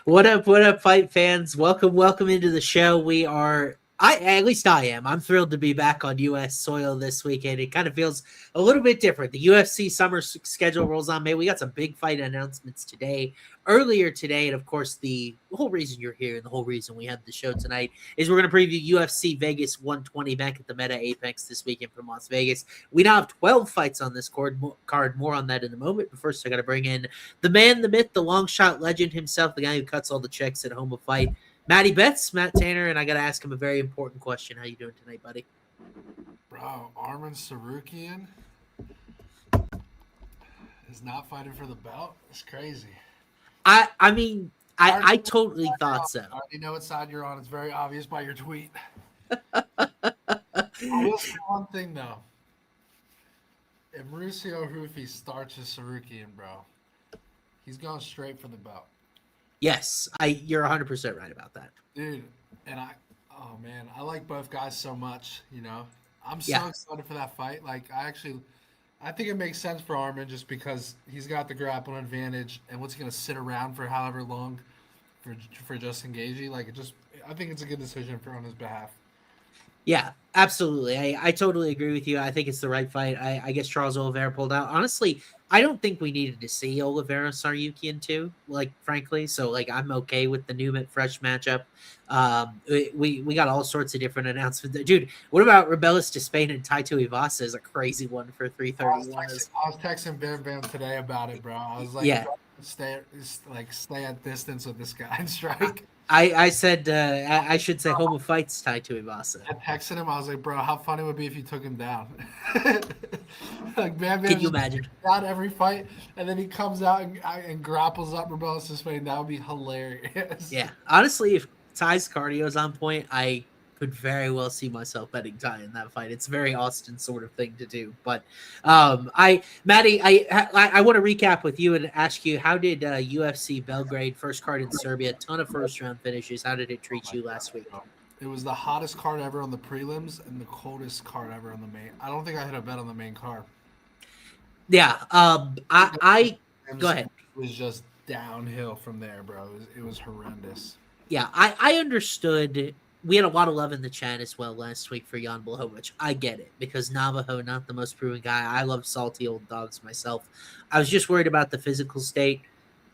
What up, fight fans? Welcome into the show. At least I am. I'm thrilled to be back on U.S. soil this weekend. It kind of feels a little bit different. The UFC summer schedule rolls on. May we got some big fight announcements earlier today, and of course, the whole reason you're here and the whole reason we have the show tonight is we're going to preview UFC Vegas 120 back at the Meta Apex this weekend from Las Vegas. We now have 12 fights on this card. More on that in a moment. But first, I got to bring in the man, the myth, the long shot legend himself, the guy who cuts all the checks at home of fight, Matty Betts, Matt Tanner, and I got to ask him a very important question. How you doing tonight, buddy? Bro, Arman Sarukian is not fighting for the belt. It's crazy. I totally thought so. I already know what side you're on. It's very obvious by your tweet. I will say one thing though. If Mauricio Rufi starts with Sarukian, bro, he's going straight for the belt. Yes, you're 100% right about that. Dude, and oh man, I like both guys so much, you know. I'm so excited for that fight. Like, I think it makes sense for Arman just because he's got the grappling advantage, and what's he going to sit around for however long for Justin Gaethje? Like, I think it's a good decision on his behalf. Yeah, absolutely. I totally agree with you. I think it's the right fight. I guess Charles Oliveira pulled out. Honestly, I don't think we needed to see Oliveira Sarukian too, like, frankly. So, like, I'm okay with the new fresh matchup. We got all sorts of different announcements. Dude, what about Rebellis Despain and Taito Ivasa is a crazy one for 331. I was texting Bam Bam today about it, bro. I was like, yeah. Stay at distance with this guy and strike. I said I should say home of fights Taito Ivasa. I texted him. I was like, bro, how funny would it be if you took him down? Like, Bam Bam. Can you imagine? Down every fight, and then he comes out and grapples up Rebellis Despain. That would be hilarious. Yeah, honestly, if Ty's cardio is on point, I could very well see myself betting Ty in that fight. It's a very Austin sort of thing to do. But Matty, I want to recap with you and ask you, how did UFC Belgrade, first card in Serbia, ton of first round finishes? How did it treat you last week? It was the hottest card ever on the prelims and the coldest card ever on the main. I don't think I hit a bet on the main card. Yeah, I go ahead. It was just downhill from there, bro. It was horrendous. Yeah, I understood. We had a lot of love in the chat as well last week for Jan Blachowicz. I get it, because Navajo, not the most proven guy. I love salty old dogs myself. I was just worried about the physical state.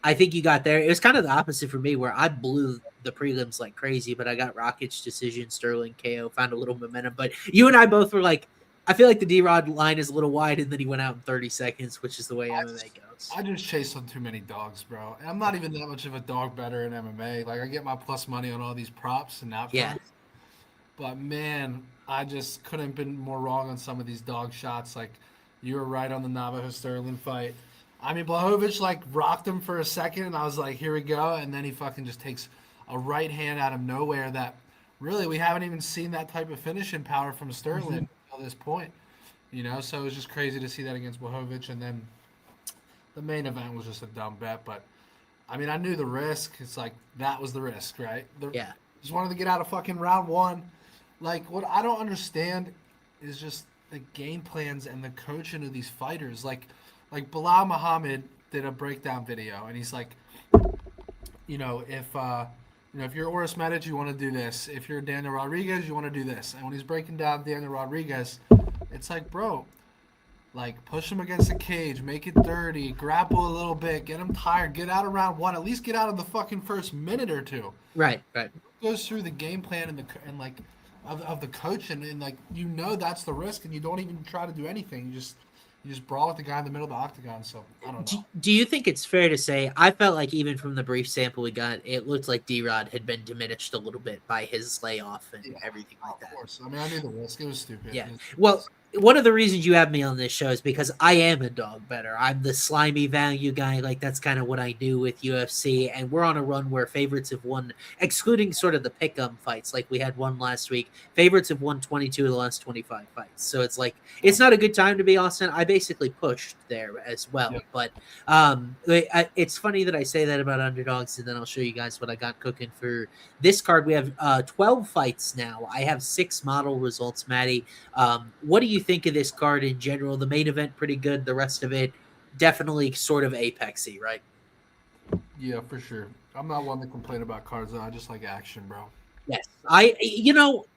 I think you got there. It was kind of the opposite for me, where I blew the prelims like crazy, but I got Rocket's decision, Sterling KO, found a little momentum. But you and I both were like, I feel like the D-Rod line is a little wide, and then he went out in 30 seconds, which is the way MMA goes. I just chased on too many dogs, bro. And I'm not even that much of a dog bettor in MMA. Like, I get my plus money on all these props and not props. But, man, I just couldn't have been more wrong on some of these dog shots. Like, you were right on the Navajo-Sterling fight. I mean, Blachowicz, like, rocked him for a second, and I was like, here we go. And then he fucking just takes a right hand out of nowhere that, really, we haven't even seen that type of finishing power from Sterling at this point. You know, so it was just crazy to see that against Blachowicz. And then the main event was just a dumb bet. But, I mean, I knew the risk. It's like, that was the risk, right? Just wanted to get out of fucking round one. Like, what I don't understand is just the game plans and the coaching of these fighters. Like Bilal Muhammad did a breakdown video, and he's like, if you're Oris Medic, you want to do this. If you're Daniel Rodriguez, you want to do this. And when he's breaking down Daniel Rodriguez, it's like, bro, like, push him against the cage, make it dirty, grapple a little bit, get him tired, get out of round one, at least get out of the fucking first minute or two. Right. Goes through the game plan and like of the coach, and like, that's the risk, and you don't even try to do anything. You just brawl with the guy in the middle of the octagon. So I don't know. Do you think it's fair to say, I felt like even from the brief sample we got, it looked like D-Rod had been diminished a little bit by his layoff and everything like that? Of course. I mean, I knew the risk. It was stupid. Yeah. Well, one of the reasons you have me on this show is because I am a dog bettor. I'm the slimy value guy. Like, that's kind of what I do with UFC. And we're on a run where favorites have won, excluding sort of the pick-em fights. Like, we had one last week. Favorites have won 22 of the last 25 fights. So it's like, it's not a good time to be Austin. I basically pushed there as well. Yeah. But it's funny that I say that about underdogs, and then I'll show you guys what I got cooking for this card. We have 12 fights now. I have 6 model results, Matty. What do you think of this card in general? The main event, pretty good. The rest of it, definitely sort of apexy, right? Yeah, for sure. I'm not one to complain about cards though. I just like action, bro. Yes.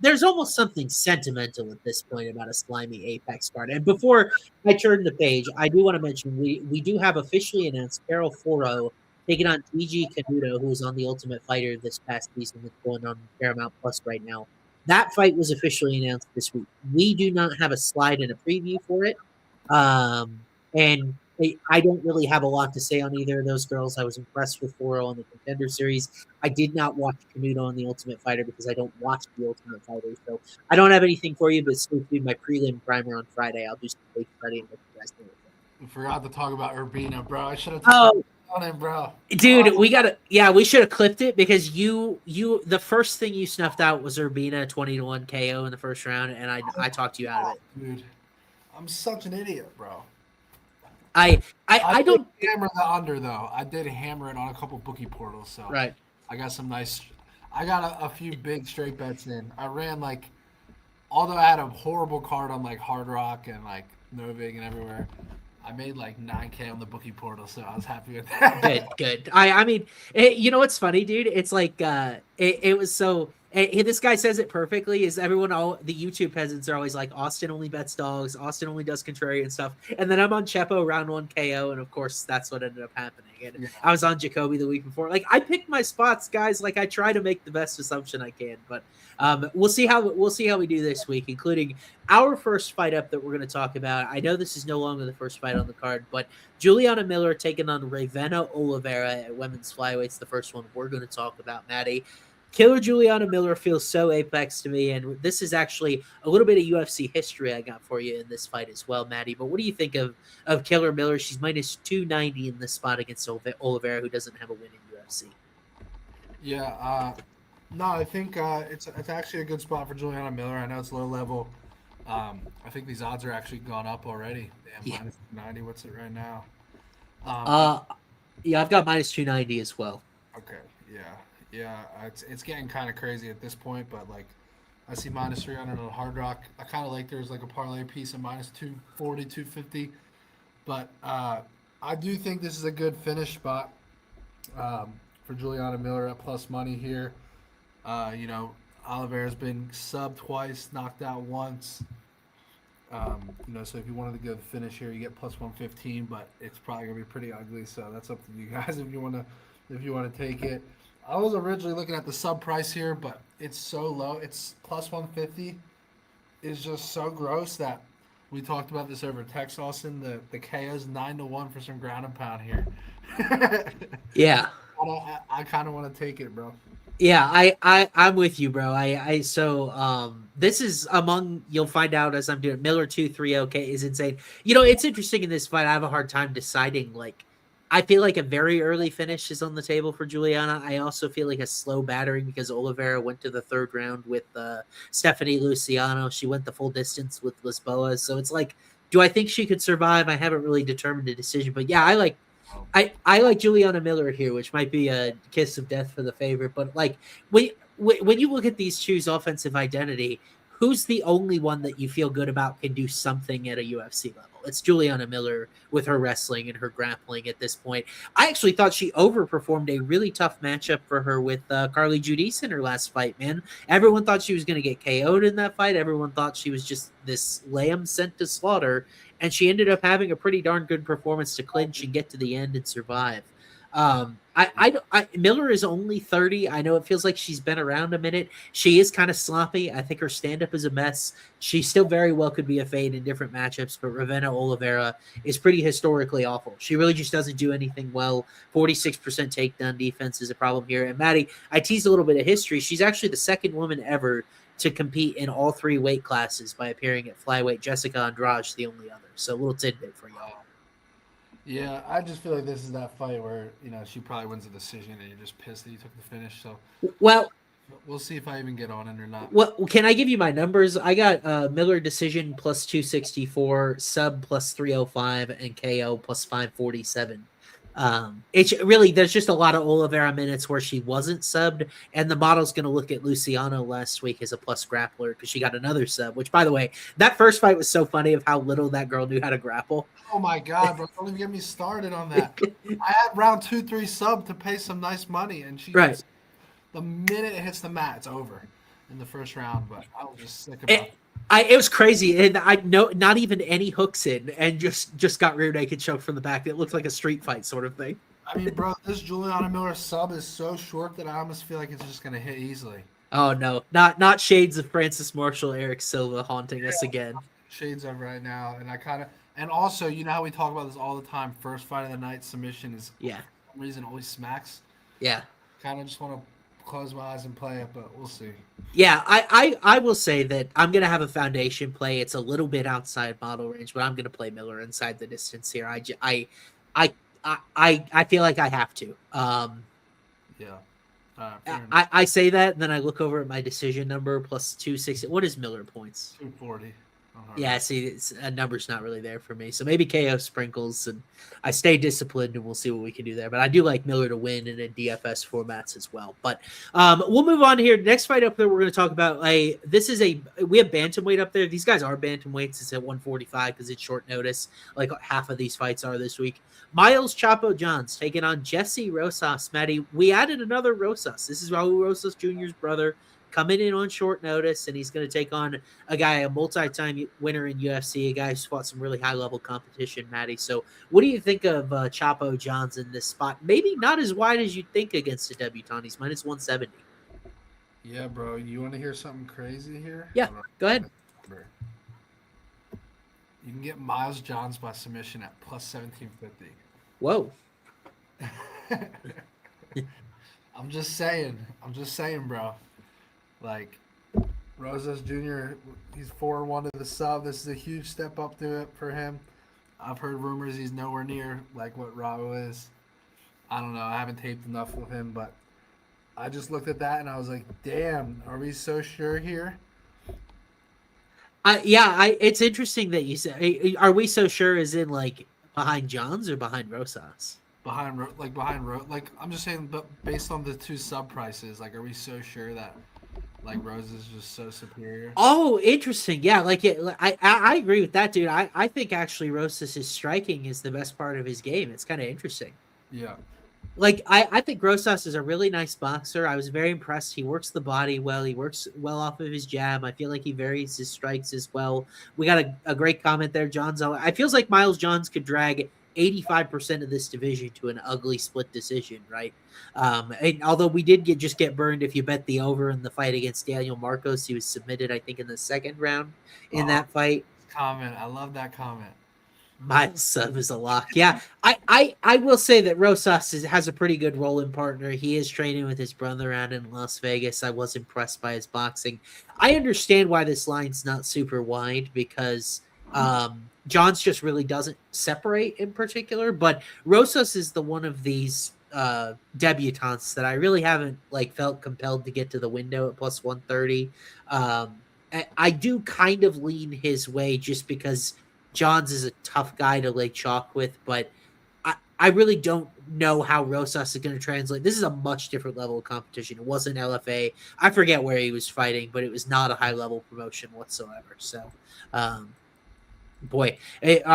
There's almost something sentimental at this point about a slimy Apex card. And before I turn the page, I do want to mention we do have officially announced Carol Foro taking on TG Canuto, who was on the Ultimate Fighter this past season that's going on Paramount Plus right now. That fight was officially announced this week. We do not have a slide and a preview for it. And I don't really have a lot to say on either of those girls. I was impressed with Foro on the Contender Series. I did not watch Canuto on the Ultimate Fighter because I don't watch the Ultimate Fighter. So I don't have anything for you, but stay tuned. My prelim primer on Friday. I'll do some tape study and let you guys know. I forgot to talk about Urbina, bro. I should have Oh, on him, bro. dude, we should have clipped it because the first thing you snuffed out was Urbina 20-1 KO in the first round, and I talked you out of it. Dude, I'm such an idiot, bro. I don't hammer the under though. I did hammer it on a couple bookie portals, so right. I got some nice. I got a few big straight bets in. I ran although I had a horrible card on Hard Rock and Novig and everywhere, I made $9K on the bookie portal, so I was happy with that. Good. I mean, what's funny, dude? It's it was so. This guy says it perfectly. Is everyone all the YouTube peasants are always like Austin only bets dogs, Austin only does contrarian stuff, and then I'm on Chepo round 1 KO, and of course that's what ended up happening. And yeah. I was on Jacoby the week before. I picked my spots, guys. I try to make the best assumption I can, but we'll see how we do this week, including our first fight up that we're going to talk about. I know this is no longer the first fight on the card, but Juliana Miller taking on Ravenna Oliveira at women's flyweights. The first one we're going to talk about, Matty. Killer Juliana Miller feels so Apex to me, and this is actually a little bit of UFC history I got for you in this fight as well, Matty. But what do you think of Killer Miller? She's minus 290 in this spot against Oliveira, who doesn't have a win in UFC. Yeah, no, I think it's actually a good spot for Juliana Miller. I know it's low level. I think these odds are actually gone up already. Damn, minus 290. What's it right now? Yeah, I've got minus 290 as well. Okay, yeah, it's getting kind of crazy at this point, but I see minus 300 on Hard Rock. I kind of like there's a parlay piece of minus 240, 250, but I do think this is a good finish spot for Juliana Miller at plus money here. Oliveira's been subbed twice, knocked out once. So if you wanted to go the finish here, you get plus 115, but it's probably gonna be pretty ugly. So that's up to you guys if you want to take it. I was originally looking at the sub price here, but it's so low. It's plus 150. It's just so gross that we talked about this over text, Austin. The KO's 9-1 for some ground and pound here. Yeah. I kind of want to take it, bro. Yeah, I'm with you, bro. This is among, you'll find out as I'm doing Miller 2-3 is insane. It's interesting in this fight. I have a hard time deciding. I feel like a very early finish is on the table for Juliana. I also feel like a slow battering because Oliveira went to the third round with Stephanie Luciano. She went the full distance with Lisboa. So it's do I think she could survive? I haven't really determined a decision, but yeah, I like Juliana Miller here, which might be a kiss of death for the favorite. But when you look at these two's offensive identity, who's the only one that you feel good about can do something at a UFC level? It's Juliana Miller with her wrestling and her grappling at this point. I actually thought she overperformed a really tough matchup for her with Carly Judice in her last fight, man. Everyone thought she was going to get KO'd in that fight. Everyone thought she was just this lamb sent to slaughter, and she ended up having a pretty darn good performance to clinch and get to the end and survive. Miller is only 30. I know it feels like she's been around a minute. She is kind of sloppy. I think her stand-up is a mess. She still very well could be a fade in different matchups, but Ravenna Oliveira is pretty historically awful. She really just doesn't do anything well. 46% takedown defense is a problem here. And Matty, I teased a little bit of history. She's actually the second woman ever to compete in all three weight classes by appearing at flyweight. Jessica Andrade, the only other. So a little tidbit for y'all. Yeah, I just feel like this is that fight where, she probably wins the decision and you're just pissed that you took the finish. So, well, we'll see if I even get on it or not. Well, can I give you my numbers? I got Miller decision plus 264, sub plus 305, and KO plus 547. It's really there's just a lot of Oliveira minutes where she wasn't subbed, and the model's going to look at Luciano last week as a plus grappler because she got another sub. Which, by the way, that first fight was so funny of how little that girl knew how to grapple. Oh my god, bro! Don't even get me started on that. I had round 2-3 sub to pay some nice money, and she Right. just the minute it hits the mat, it's over in the first round. But I was just sick about it. It was crazy, and I know not even any hooks in, and just got rear naked choked from the back. It looked like a street fight sort of thing. I mean, bro, this Juliana Miller sub is so short that I almost feel like it's just gonna hit easily. Oh no, not shades of Francis Marshall, Eric Silva haunting us again. Shades of right now, and I kind of, and also, you know how we talk about this all the time. First fight of the night submission is Yeah, for some reason always smacks. yeah. Kind of just want to close my eyes and play it, but we'll see. Yeah, I will say that I'm gonna have a foundation play. It's a little bit outside model range, but I'm gonna play Miller inside the distance here. I I feel like I have to. Yeah. I say that, and then I look over at my decision number plus 260. What is Miller points? 240. Yeah, see, a number's not really there for me. So maybe KO sprinkles, and I stay disciplined, and we'll see what we can do there. But I do like Miller to win and in DFS formats as well. But we'll move on here. Next fight up there, we're going to talk about we have bantamweight up there. These guys are bantamweights. It's at 145 because it's short notice. Like half of these fights are this week. Miles Chapo Johns taking on Jesse Rosas. Matty, we added another Rosas. This is Raul Rosas Jr.'s brother, coming in on short notice, and he's going to take on a guy, a multi-time winner in UFC, a guy who's fought some really high-level competition, Matty. So what do you think of Chapo Johns in this spot? Maybe not as wide as you'd think against a debutante. He's minus 170. Yeah, bro. You want to hear something crazy here? Yeah, go ahead. You can get Miles Johns by submission at plus 1750. Whoa. I'm just saying, bro. Like, Rosas Jr., he's 4-1 to the sub. This is a huge step up to it for him. I've heard rumors he's nowhere near like what Raul is. I don't know. I haven't taped enough with him, but I just looked at that and I was like, damn, are we so sure here? It's interesting that you say, are we so sure as in like behind Johns or behind Rosas? Behind, I'm just saying, but based on the two sub prices, like, are we so sure that like Rose is just so superior? Oh, interesting. Yeah, I agree with that, dude. I think actually Rosas' striking is the best part of his game. It's kind of interesting. Yeah. Like I think Rosas is a really nice boxer. I was very impressed. He works the body well. He works well off of his jab. I feel like he varies his strikes as well. We got a great comment there, John Zella. I feels like Miles Johns could drag 85% of this division to an ugly split decision, right? And although we did get burned if you bet the over in the fight against Daniel Marcos, he was submitted, I think, in the second round in that fight. Comment. I love that comment. My sub is a lock. Yeah, I will say that Rosas has a pretty good rolling partner. He is training with his brother out in Las Vegas. I was impressed by his boxing. I understand why this line's not super wide because Johns just really doesn't separate in particular. But Rosas is the one of these debutantes that I really haven't felt compelled to get to the window at plus 130. I do kind of lean his way just because Johns is a tough guy to lay chalk with, but I really don't know how Rosas is going to translate. This is a much different level of competition. It wasn't LFA. I forget where he was fighting, but it was not a high-level promotion whatsoever. So, our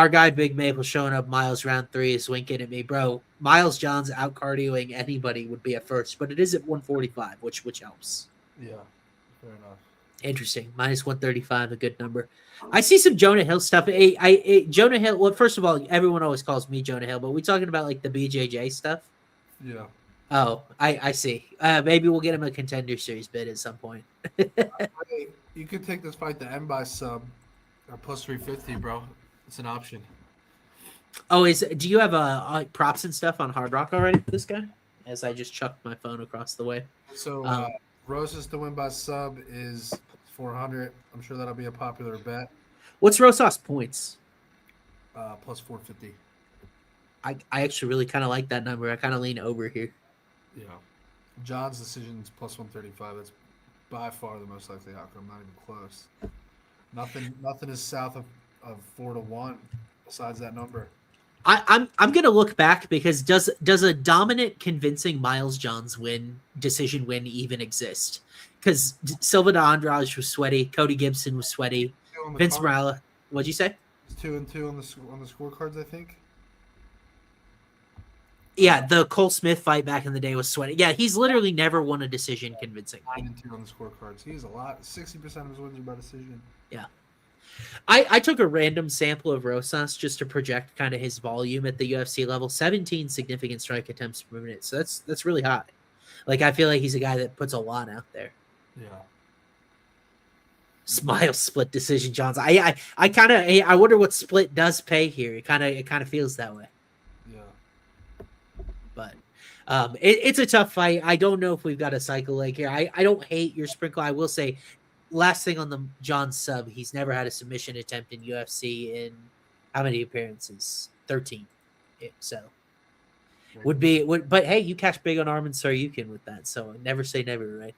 guy Big Maple showing up Miles round 3 is winking at me. Bro, Miles Johns out-cardioing anybody would be a first, but it is at 145, which helps. Yeah, fair enough. Interesting. Minus 135, a good number. I see some Jonah Hill stuff. Jonah Hill, well, first of all, everyone always calls me Jonah Hill, but we talking about the BJJ stuff? Yeah. Oh, I see. Maybe we'll get him a Contender Series bid at some point. You could take this fight to end by sub or plus 350, bro. It's an option. Oh, do you have props and stuff on Hard Rock already for this guy? As I just chucked my phone across the way. So Rosas to win by sub is 400. I'm sure that'll be a popular bet. What's Rosas points? Plus 450. I actually really kind of like that number. I kind of lean over here. Yeah. John's decision is plus 135. That's by far the most likely outcome. Not even close. Nothing is south of 4-1 besides that number. I'm gonna look back because does a dominant, convincing Miles Johns decision win even exist? Because Silva de Andrade was sweaty, Cody Gibson was sweaty, Vince Morales. What'd you say? It's 2-2 on the scorecards, I think. Yeah, the Cole Smith fight back in the day was sweaty. Yeah, he's literally never won a decision convincingly. 9-2 on the scorecards. He's a lot. 60% of his wins are by decision. Yeah. I took a random sample of Rosas just to project kind of his volume at the UFC level. 17 significant strike attempts per minute. So that's really high. Like, I feel like he's a guy that puts a lot out there. Yeah. Smile split decision, Johns. I kind of I wonder what split does pay here. It kind of feels that way. Yeah. But it's a tough fight. I don't know if we've got a cycle leg here. I don't hate your sprinkle. I will say, last thing on the John sub, he's never had a submission attempt in UFC in how many appearances? 13. So but hey, you catch big on Armin Saryukin with that. So never say never, right?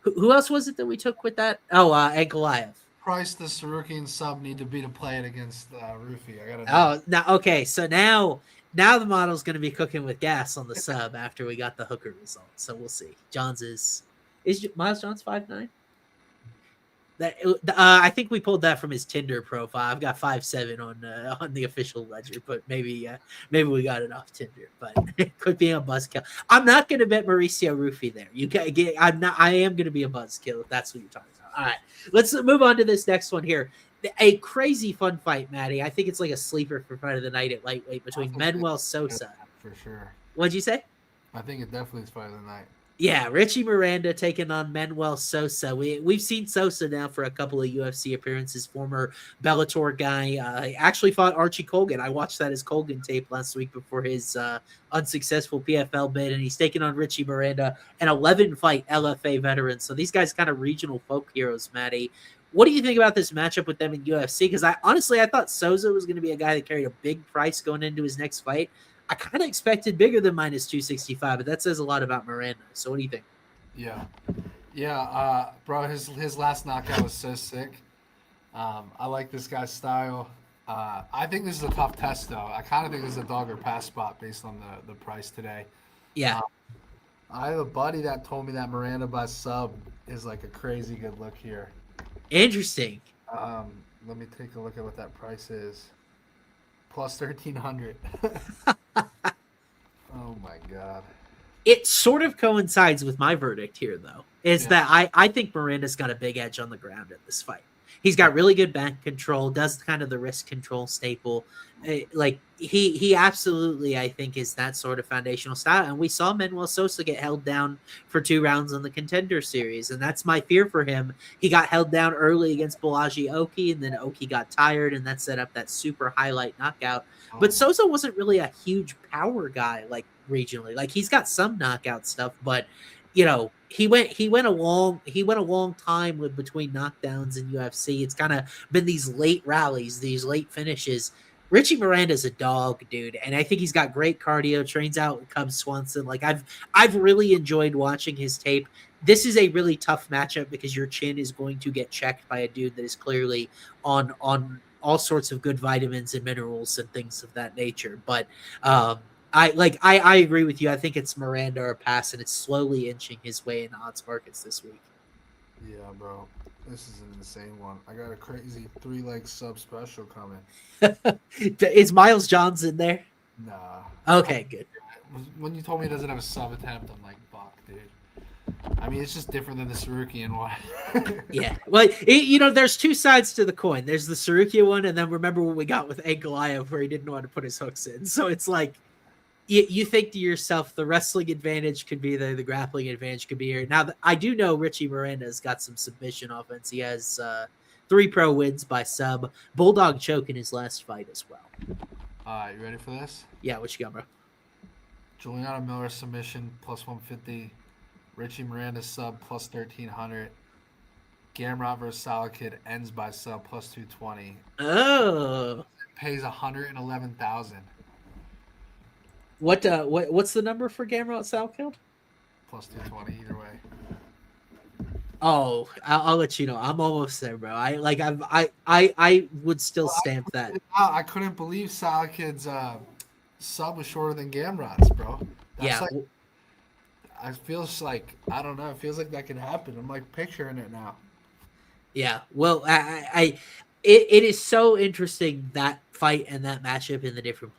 Who else was it that we took with that? Oh, Ankalaev. Price the Saryukin sub need to be to play it against Rufi. I gotta know. Now okay, so now the model's going to be cooking with gas on the sub after we got the hooker result. So we'll see. Johns is Miles Johns 5'9"? I think we pulled that from his Tinder profile. I've got 5'7" on the official ledger, but maybe we got it off Tinder. But it could be a buzzkill. I'm not going to bet Mauricio Rufy there. I am going to be a buzzkill if that's what you're talking about. All right, let's move on to this next one here. A crazy fun fight, Matty. I think it's like a sleeper for fight of the night at lightweight between Manuel Sosa. For sure. What'd you say? I think it definitely is fight of the night. Yeah, Richie Miranda taking on Manuel Sosa. We've seen Sosa now for a couple of UFC appearances. Former Bellator guy. Actually fought Archie Colgan. I watched that as Colgan tape last week before his unsuccessful PFL bid, and he's taking on Richie Miranda, an 11-fight LFA veteran. So these guys kind of regional folk heroes, Matty. What do you think about this matchup with them in UFC? Because I thought Sosa was going to be a guy that carried a big price going into his next fight. I kind of expected bigger than minus 265, but that says a lot about Miranda. So what do you think? Yeah, bro, his last knockout was so sick. I like this guy's style. I think this is a tough test, though. I kind of think this is a dog or pass spot based on the price today. Yeah. I have a buddy that told me that Miranda by sub is like a crazy good look here. Interesting. Let me take a look at what that price is. Plus 1,300. Oh my God. It sort of coincides with my verdict here, though, that I think Miranda's got a big edge on the ground in this fight. He's got really good back control, does kind of the wrist control staple. Like he absolutely, I think, is that sort of foundational style. And we saw Manuel Sosa get held down for 2 rounds on the Contender Series, and that's my fear for him. He got held down early against Balaji Oki, and then Oki got tired, and that set up that super highlight knockout. But Sosa wasn't really a huge power guy, like regionally. Like he's got some knockout stuff, but you know, he went a long time with between knockdowns in UFC. It's kind of been these late rallies, these late finishes. Richie Miranda's a dog, dude, and I think he's got great cardio. Trains out with Cub Swanson. Like I've really enjoyed watching his tape. This is a really tough matchup because your chin is going to get checked by a dude that is clearly on all sorts of good vitamins and minerals and things of that nature. But I agree with you. I think it's Miranda or pass, and it's slowly inching his way in odds markets this week. Yeah, bro. This is an insane one. I got a crazy 3-leg sub special coming. Is Miles Johns in there? Nah. Okay, good. When you told me he doesn't have a sub attempt, I'm like, fuck, dude. I mean, it's just different than the Saryukian one. Yeah. Well, there's 2 sides to the coin. There's the Saryukian one, and then remember what we got with Ankalaev where he didn't want to put his hooks in. So it's like, you think to yourself, the wrestling advantage could be there, the grappling advantage could be here. Now, I do know Richie Miranda's got some submission offense. He has 3 pro wins by sub. Bulldog choke in his last fight as well. All right, you ready for this? Yeah, what you got, bro? Juliana Miller submission plus 150. Richie Miranda sub plus 1,300. Gamrot versus Salakid ends by sub plus 220. Oh. Pays 111,000. What's the number for Gamrot Salakid? Plus 220 either way. Oh, I'll let you know. I'm almost there, bro. I would still stamp that. I couldn't believe Salakid's sub was shorter than Gamrot's, bro. That's Yeah. like, I feels like, I don't know. It feels like that could happen. I'm like picturing it now. Yeah. Well, it is so interesting, that fight and that matchup and the different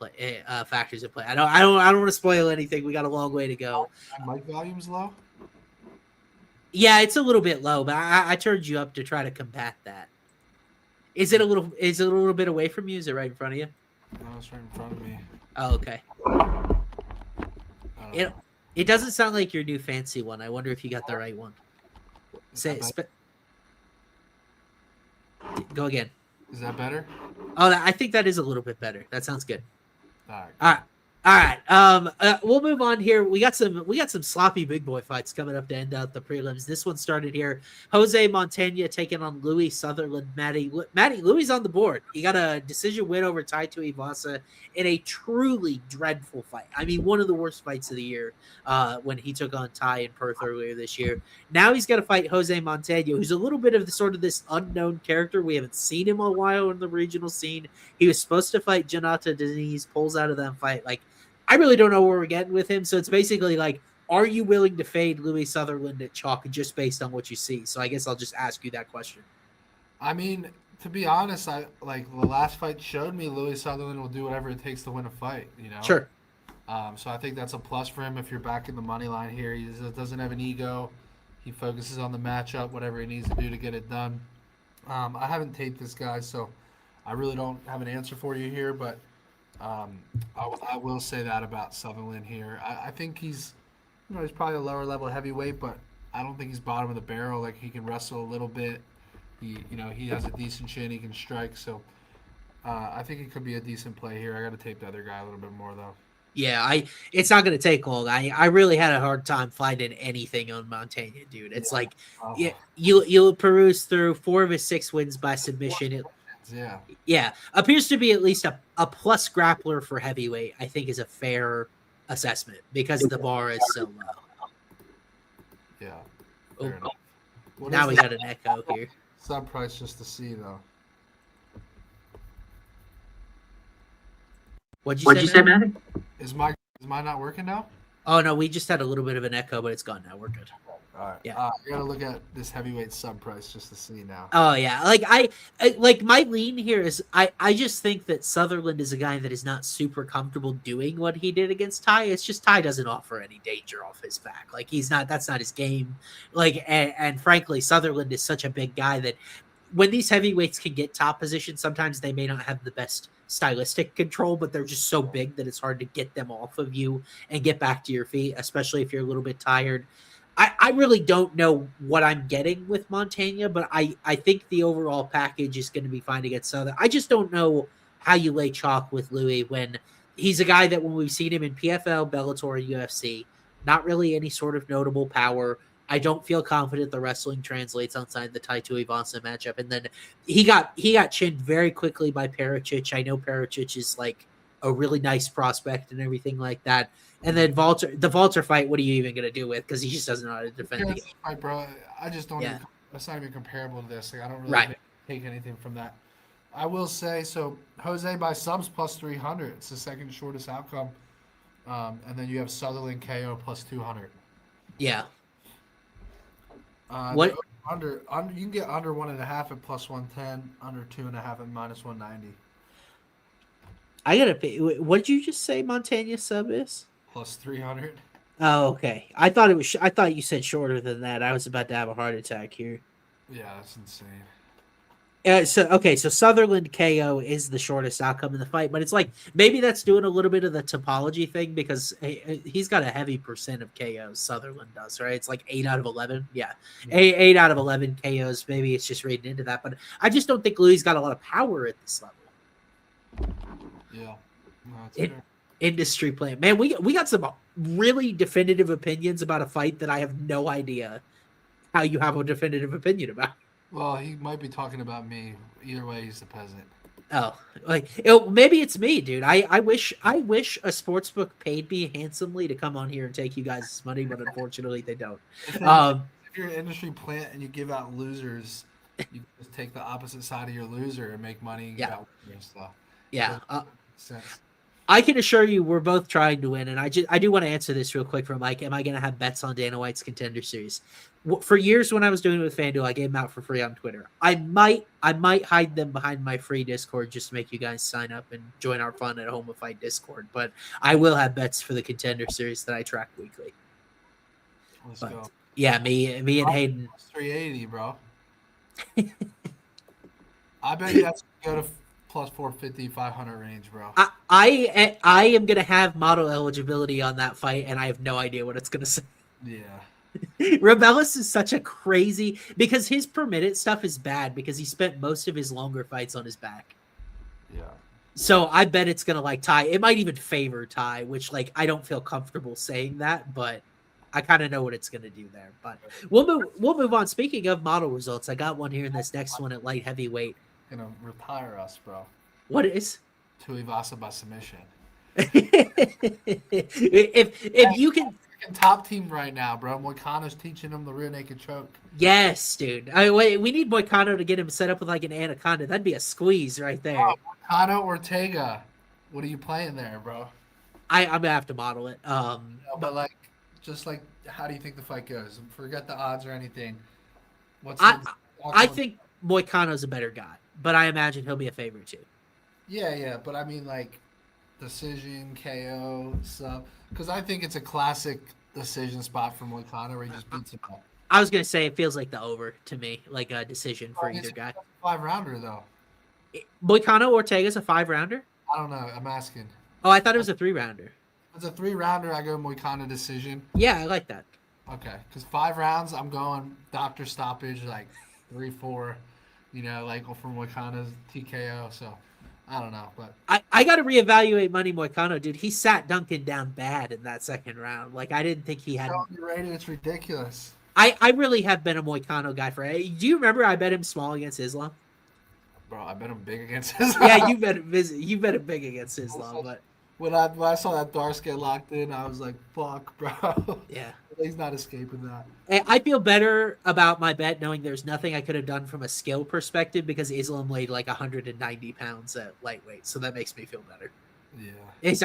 factors at play. I don't want to spoil anything. We got a long way to go. Mic volume's low. Yeah, it's a little bit low, but I turned you up to try to combat that. Is it a little? Is it a little bit away from you? Is it right in front of you? No, it's right in front of me. Oh, okay. It doesn't sound like your new fancy one. I wonder if you got the right one. Go again. Is that better? Oh, I think that is a little bit better. That sounds good. All right. All right. All right. We'll move on here. We got some sloppy big boy fights coming up to end out the prelims. This one started here. Jose Montana taking on Louis Sutherland. Matty, Louis on the board. He got a decision win over Tai Tuivasa in a truly dreadful fight. I mean, one of the worst fights of the year when he took on Tai in Perth earlier this year. Now he's got to fight Jose Montana, who's a little bit of this unknown character. We haven't seen him a while in the regional scene. He was supposed to fight Jonathan Denise, pulls out of that fight. Like, I really don't know where we're getting with him. So it's basically like, are you willing to fade Louis Sutherland at chalk just based on what you see? So I guess I'll just ask you that question. I mean, to be honest, I like the last fight showed me Louis Sutherland will do whatever it takes to win a fight. You know. Sure. So I think that's a plus for him if you're back in the money line here. He doesn't have an ego. He focuses on the matchup, whatever he needs to do to get it done. I haven't taped this guy, so I really don't have an answer for you here, but I will say that about Sutherland here. I think he's probably a lower level heavyweight, but I don't think he's bottom of the barrel. Like, he can wrestle a little bit. He has a decent chin. He can strike. So I think it could be a decent play here. I got to tape the other guy a little bit more though. Yeah, it's not going to take long. I really had a hard time finding anything on Montana, dude. It's like you'll peruse through 4 of his 6 wins by submission. Yeah, appears to be at least a plus grappler for heavyweight. I think is a fair assessment because the bar is so low. Yeah. Oh, now we got an echo here. Sub price just to see though. What'd you say, Matty? Is mine not working now? Oh no, we just had a little bit of an echo, but it's gone now. We're good. All right. Yeah. I gotta look at this heavyweight sub price just to see now. Oh yeah, like I like my lean here is I just think that Sutherland is a guy that is not super comfortable doing what he did against Tai. It's just Tai doesn't offer any danger off his back. Like that's not his game. Like and frankly, Sutherland is such a big guy that when these heavyweights can get top position, sometimes they may not have the best stylistic control, but they're just so big that it's hard to get them off of you and get back to your feet, especially if you're a little bit tired. I really don't know what I'm getting with Montana, but I think the overall package is going to be fine against Southern. I just don't know how you lay chalk with Louis when he's a guy that when we've seen him in PFL, Bellator, UFC, not really any sort of notable power. I don't feel confident the wrestling translates outside the Tai Tuivasa matchup. And then he got chinned very quickly by Pericic. I know Pericic is like a really nice prospect and everything like that. And then the Walter fight, what are you even going to do with? Because he just doesn't know how to defend the game. Right, bro. I just don't even, that's not even comparable to this. Like, I don't really take anything from that. I will say, so Jose by subs plus 300. It's the second shortest outcome. And then you have Sutherland KO plus 200. Yeah. What under you can get under 1.5 at plus 110, under 2.5 at minus 190. I gotta pay. What did you just say? Montana sub is plus 300. Oh, okay. I thought you said shorter than that. I was about to have a heart attack here. Yeah, that's insane. So Sutherland KO is the shortest outcome in the fight, but it's like maybe that's doing a little bit of the topology thing because he's got a heavy percent of KOs. Sutherland does, right? It's like 8 out of 11. Yeah. 8 out of 11 KOs. Maybe it's just reading into that, but I just don't think Louis got a lot of power at this level. Yeah. No, industry plan, man. We got some really definitive opinions about a fight that I have no idea how you have a definitive opinion about. Well, he might be talking about me. Either way, he's the peasant. Oh, maybe it's me, dude. I wish a sportsbook paid me handsomely to come on here and take you guys' money, but unfortunately they don't. If you're an industry plant and you give out losers, you just take the opposite side of your loser and make money and give out winners stuff. Yeah. I can assure you we're both trying to win, and I do want to answer this real quick for Mike. Am I going to have bets on Dana White's Contender Series? For years when I was doing it with FanDuel, I gave them out for free on Twitter. I might hide them behind my free Discord just to make you guys sign up and join our fun at Home of Fight Discord. But I will have bets for the Contender Series that I track weekly. Let's go. Yeah, me and Hayden. 380, bro. I bet you have to go to plus 450, 500 range, bro. I am going to have model eligibility on that fight, and I have no idea what it's going to say. Yeah. Rebellis is such a crazy because his permitted stuff is bad because he spent most of his longer fights on his back. Yeah. So I bet it's gonna like tie. It might even favor tie, which like I don't feel comfortable saying that, but I kind of know what it's gonna do there. But we'll move on. Speaking of model results, I got one here in this next one at light heavyweight. Gonna retire us, bro. What is? Tuivasa by submission. if you can. Top team right now, bro. Moicano's teaching him the rear naked choke. Yes, dude. We need Moicano to get him set up with like an anaconda. That'd be a squeeze right there. Oh, Moicano Ortega. What are you playing there, bro? I'm gonna have to model it. But like, just like, how do you think the fight goes? Forget the odds or anything. I think Moicano's a better guy, but I imagine he'll be a favorite too. Yeah, but I mean like decision, KO, stuff. Because I think it's a classic decision spot for Moicano where he just beats him up. I was gonna say it feels like the over to me, like a decision for either guy. 5-rounder though. Moicano Ortega's a 5-rounder? I don't know. I'm asking. Oh, I thought it was a 3-rounder. If it's a 3-rounder, I go Moicano decision. Yeah, I like that. Okay, because 5 rounds, I'm going doctor stoppage, like 3-4. You know, like for Moicano's TKO. So. I don't know, but I got to reevaluate Money Moicano, dude. He sat Duncan down bad in that second round. Like I didn't think he had. Rated, it's ridiculous. I really have been a Moicano guy for. Do you remember I bet him small against Islam? Bro, I bet him big against Islam. Yeah, you bet him big against Islam, but when I saw that Darce get locked in, I was like, "Fuck, bro." Yeah, he's not escaping that. I feel better about my bet knowing there's nothing I could have done from a skill perspective because Islam weighed like 190 pounds at lightweight, so that makes me feel better. Yeah,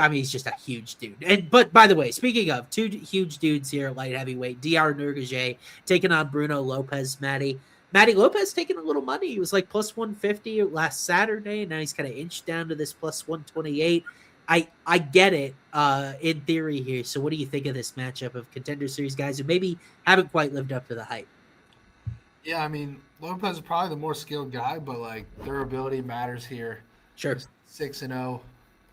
he's just a huge dude. But by the way, speaking of two huge dudes here at light heavyweight, Dr. Nurgaje taking on Bruno Lopez. Matty Lopez taking a little money. He was like plus 150 last Saturday, and now he's kind of inched down to this plus 128. I get it in theory here. So what do you think of this matchup of Contender Series guys who maybe haven't quite lived up to the hype? Yeah, I mean, Lopez is probably the more skilled guy, but like durability matters here. Sure. 6-0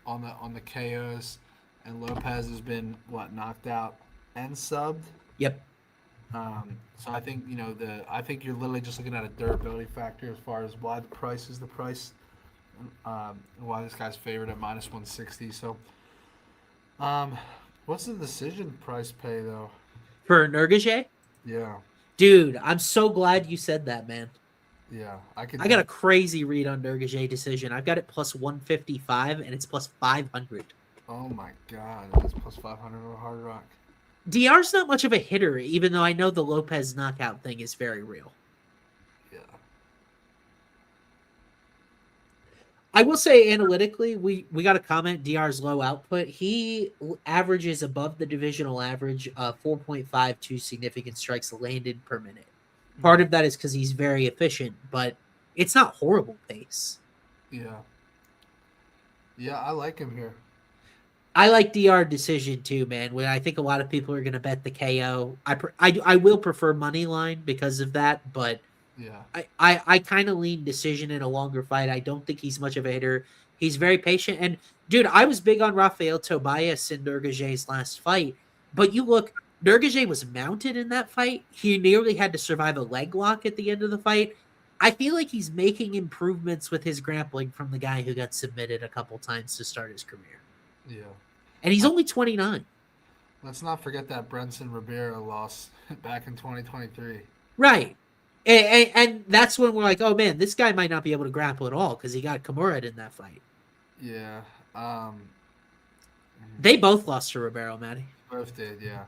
on the KOs, and Lopez has been knocked out and subbed. Yep. So I think I think you're literally just looking at a durability factor as far as why the price is the price. Why this guy's favored at minus 160. So, what's the decision price pay though? For Nurgaje? Yeah. Dude, I'm so glad you said that, man. Yeah, I got a crazy read on Nurgaje decision. I've got it plus 155 and it's plus 500. Oh my god, it's plus 500 on Hard Rock. DR's not much of a hitter, even though I know the Lopez knockout thing is very real. Yeah. I will say analytically, we got a comment, DR's low output. He averages above the divisional average of 4.52 significant strikes landed per minute. Part of that is because he's very efficient, but it's not horrible pace. Yeah. Yeah, I like him here. I like DR decision too, man. When I think a lot of people are going to bet the KO. I will prefer money line because of that, but yeah, I kind of lean decision in a longer fight. I don't think he's much of a hitter. He's very patient. And, dude, I was big on Rafael Tobias in Nurgaje's last fight. But you look, Nurgaje was mounted in that fight. He nearly had to survive a leg lock at the end of the fight. I feel like he's making improvements with his grappling from the guy who got submitted a couple times to start his career. Yeah. And he's only 29. Let's not forget that Brenson Ribera loss back in 2023. Right. And that's when we're like, oh, man, this guy might not be able to grapple at all because he got Kimura in that fight. Yeah. They both lost to Ribeiro, Matty. Both did, yeah.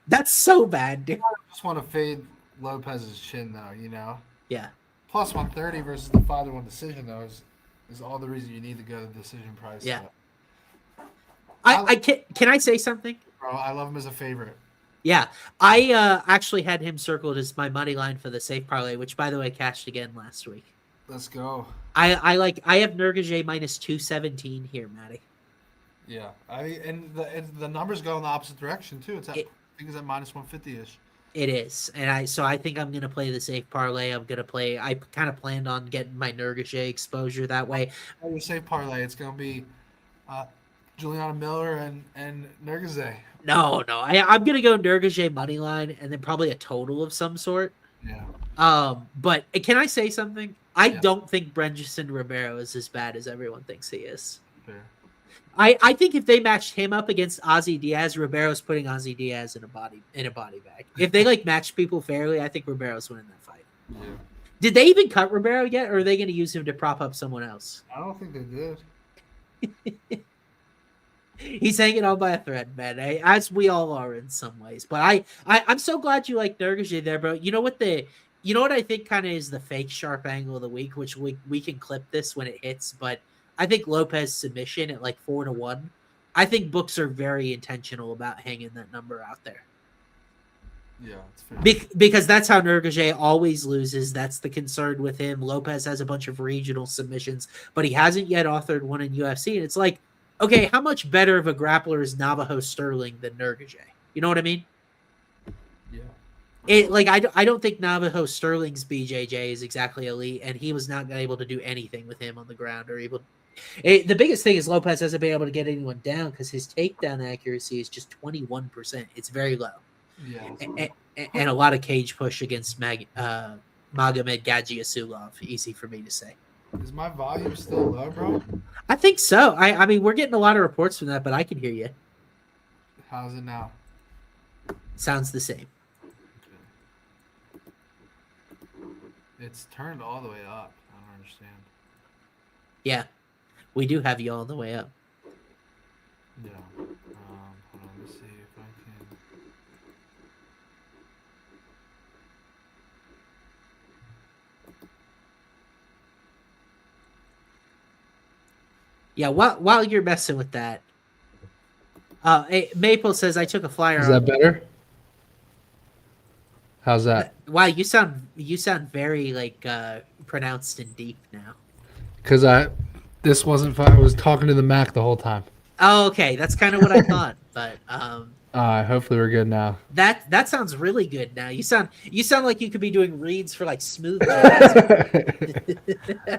That's so bad, dude. I just want to fade Lopez's chin, though, you know? Yeah. Plus 130 versus the 5-1 decision, though, is all the reason you need to go to the decision price. Yeah. So. Can I say something? Bro, I love him as a favorite. Yeah, I actually had him circled as my money line for the safe parlay, which by the way cashed again last week. Let's go. I have Nurkic minus 217 here, Matty. Yeah, and the numbers go in the opposite direction too. I think it's at minus 150-ish. It is, and I think I'm gonna play the safe parlay. I kind of planned on getting my Nurkic exposure that way. Oh, your safe parlay, it's gonna be Juliana Miller and Nurkic. No, I'm gonna go Nurkic money line and then probably a total of some sort. Yeah. But can I say something? I don't think Brendan Romero is as bad as everyone thinks he is. Fair. I think if they matched him up against Ozzy Diaz, Romero's putting Ozzy Diaz in a body bag. If they match people fairly, I think Romero's winning that fight. Yeah. Did they even cut Romero yet, or are they going to use him to prop up someone else? I don't think they did. He's hanging on by a thread, man. As we all are in some ways. But I'm so glad you like Nurkic there, bro. You know what I think kind of is the fake sharp angle of the week, which we can clip this when it hits, but I think Lopez submission at 4-1. I think books are very intentional about hanging that number out there. Yeah, it's fair. Because that's how Nurkic always loses. That's the concern with him. Lopez has a bunch of regional submissions, but he hasn't yet authored one in UFC. And it's okay, how much better of a grappler is Navajo Sterling than Nurkic? You know what I mean? Yeah. I don't think Navajo Sterling's BJJ is exactly elite, and he was not able to do anything with him on the ground or able. The biggest thing is Lopez hasn't been able to get anyone down because his takedown accuracy is just 21%. It's very low. Yeah. And a lot of cage push against Magomed Gajiasulov. Easy for me to say. Is my volume still low, bro? I think so. I mean, we're getting a lot of reports from that, but I can hear you. How's it now? Sounds the same. Okay. It's turned all the way up. I don't understand. Yeah. We do have you all the way up. Yeah. Hold on. Let's see if I can. Yeah. While you're messing with that, Maple says I took a flyer. Is that better? How's that? Wow, you sound very pronounced and deep now. Because this wasn't fun. I was talking to the Mac the whole time. Oh, okay. That's kind of what I thought. But hopefully we're good now. That sounds really good now. You sound like you could be doing reads for smooth. All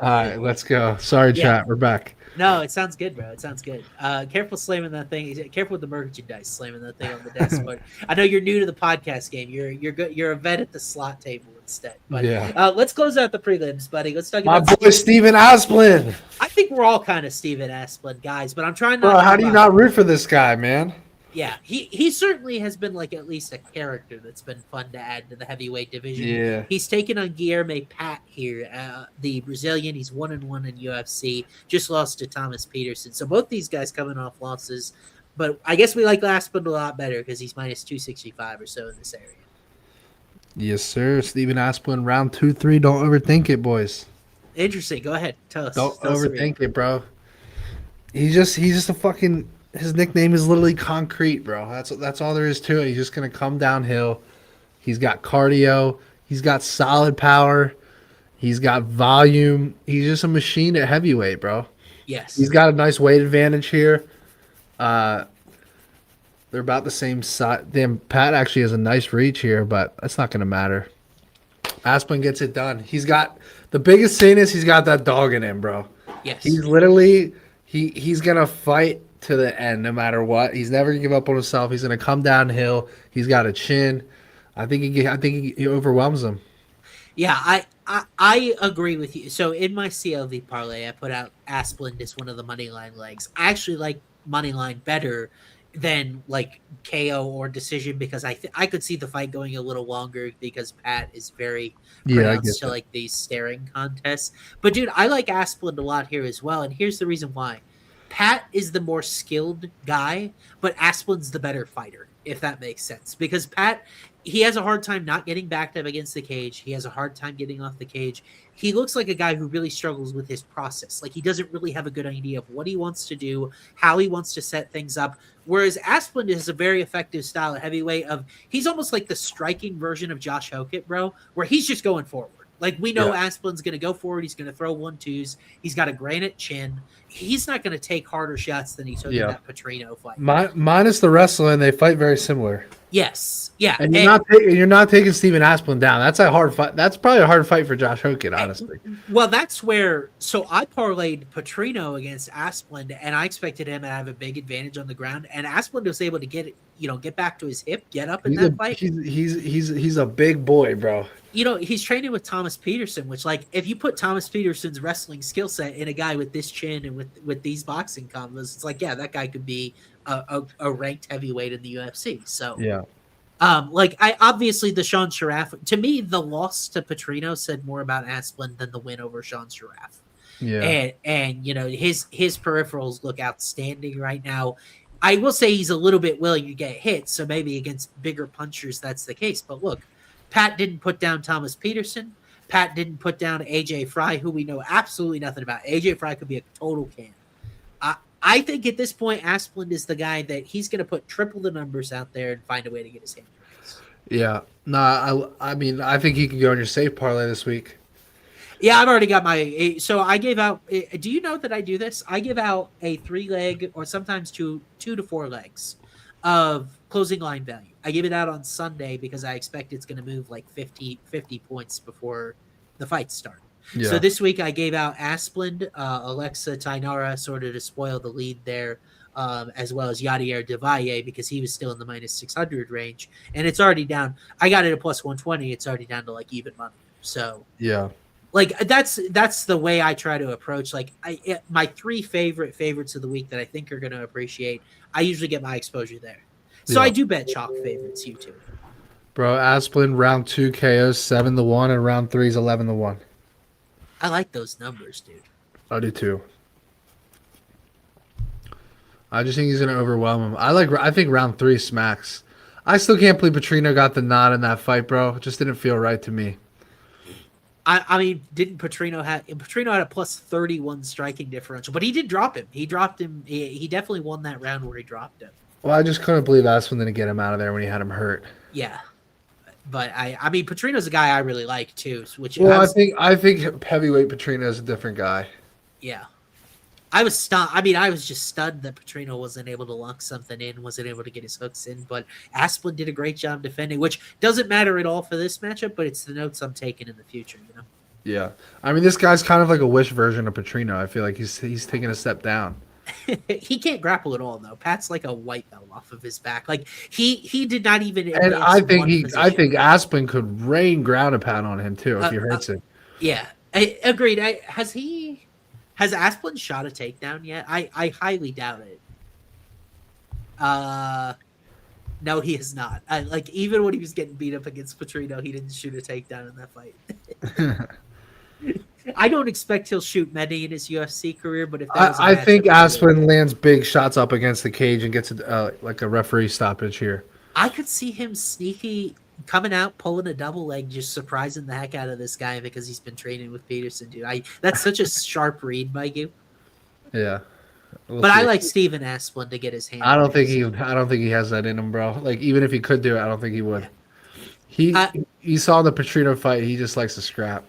right, let's go. Sorry, chat. We're back. No, it sounds good, bro. It sounds good. Careful slamming that thing. Careful with the merchandise slamming that thing on the desk. But I know you're new to the podcast game. You're good. You're a vet at the slot table instead. But let's close out the prelims, buddy. Let's talk about my boy Steven Asplin. I think we're all kind of Steven Asplin guys, but I'm trying not. Bro, how do you not root for this guy, man? Yeah, he certainly has been at least a character that's been fun to add to the heavyweight division. Yeah, he's taken on Guilherme Pat here, the Brazilian. He's 1-1 in UFC. Just lost to Thomas Peterson. So both these guys coming off losses, but I guess we like Asplin a lot better because he's minus 265 or so in this area. Yes, sir. Steven Asplin, round 2-3. Don't overthink it, boys. Interesting. Go ahead. Tell us. Don't overthink it, bro. He's just a fucking. His nickname is literally concrete, bro. That's all there is to it. He's just gonna come downhill. He's got cardio. He's got solid power. He's got volume. He's just a machine at heavyweight, bro. Yes. He's got a nice weight advantage here. They're about the same size. Damn, Pat actually has a nice reach here, but that's not gonna matter. Asplin gets it done. He's got the biggest thing is he's got that dog in him, bro. Yes. He's literally he's gonna fight to the end no matter what. He's never gonna give up on himself. He's gonna come downhill. He's got a chin. I think he overwhelms him. Yeah, I agree with you. So in my CLV parlay, I put out Asplin as one of the moneyline legs. I actually like moneyline better than KO or decision because I could see the fight going a little longer because Pat is very pronounced to these staring contests. But dude, I like Asplin a lot here as well, and here's the reason why. Pat is the more skilled guy, but Asplin's the better fighter. if that makes sense. Because Pat, he has a hard time not getting backed up against the cage. He has a hard time getting off the cage. He looks like a guy who really struggles with his process. Like he doesn't really have a good idea of what he wants to do, how he wants to set things up. Whereas Asplund is a very effective style of heavyweight of he's almost like the striking version of Josh Hokett, bro, where he's just going forward. Like we know Asplund's going to go forward. He's going to throw 1-2s. He's got a granite chin. He's not going to take harder shots than he took in that Petrino fight. Minus the wrestling, they fight very similar. Yes, yeah, and you're not taking Steven Asplund down. That's a hard fight. That's probably a hard fight for Josh Hokett, honestly. Well, that's where. So I parlayed Petrino against Asplund, and I expected him to have a big advantage on the ground. And Asplund was able to get back to his hip, get up in that fight. He's a big boy, bro. He's training with Thomas Peterson, which, like, if you put Thomas Peterson's wrestling skill set in a guy with this chin and with these boxing combos, it's like, yeah, that guy could be a ranked heavyweight in the UFC. So, yeah. Obviously the Sean Sharaf, to me, the loss to Petrino said more about Asplund than the win over Sean Sharaf. Yeah. And his peripherals look outstanding right now. I will say he's a little bit willing to get hit, so maybe against bigger punchers that's the case. But look, Pat didn't put down Thomas Peterson. Pat didn't put down AJ Fry, who we know absolutely nothing about. AJ Fry could be a total can. I think at this point, Asplund is the guy that he's going to put triple the numbers out there and find a way to get his hand raised. Yeah. I mean, I think he can go on your safe parlay this week. Yeah, I've already got my. So I gave out. Do you know that I do this? I give out a 3-leg or sometimes 2 to 4 legs of closing line value. I give it out on Sunday because I expect it's going to move like 50 points before the fights start. Yeah. So this week I gave out Asplund, Alexa Tainara sort of to spoil the lead there, as well as Yadier Devalle because he was still in the minus 600 range. And it's already down. I got it at plus 120. It's already down to like even money. So yeah. Like that's the way I try to approach. Like my 3 favorites of the week that I think are going to appreciate. I usually get my exposure there, so I do bet chalk favorites. You too, bro. Asplund round 2 KOs 7-1 and round 3 is 11-1. I like those numbers, dude. I do too. I just think he's going to overwhelm him. I think round 3 smacks. I still can't believe Petrino got the nod in that fight, bro. It just didn't feel right to me. I mean, didn't Petrino had a plus 31 striking differential, but he did drop him. He dropped him. He definitely won that round where he dropped him. Well, I just couldn't believe Asplund didn't get him out of there when he had him hurt. Yeah, but I mean, Petrino's a guy I really like too. I think heavyweight Petrino is a different guy. Yeah, I was stunned. I mean, I was just stunned that Petrino wasn't able to lock something in, wasn't able to get his hooks in. But Asplund did a great job defending, which doesn't matter at all for this matchup, but it's the notes I'm taking in the future, you know? Yeah. I mean, this guy's kind of like a wish version of Petrino. I feel like he's taking a step down. He can't grapple at all, though. Pat's like a white belt off of his back. Like, he did not even... And I think Asplund could rain ground and pound on him, too, if he hurts him. Yeah. Agreed. Has Asplund shot a takedown yet? I highly doubt it. No, he has not. Even when he was getting beat up against Petrino, he didn't shoot a takedown in that fight. I don't expect he'll shoot many in his UFC career, but if I think Asplund lands big shots up against the cage and gets a referee stoppage here. I could see him sneaky coming out, pulling a double leg, just surprising the heck out of this guy because he's been training with Peterson, dude. That's such a sharp read by you. Yeah. But I like Steven Asplund to get his hand. I don't think he has that in him, bro. Like, even if he could do it, I don't think he would. He saw the Petrino fight. He just likes to scrap.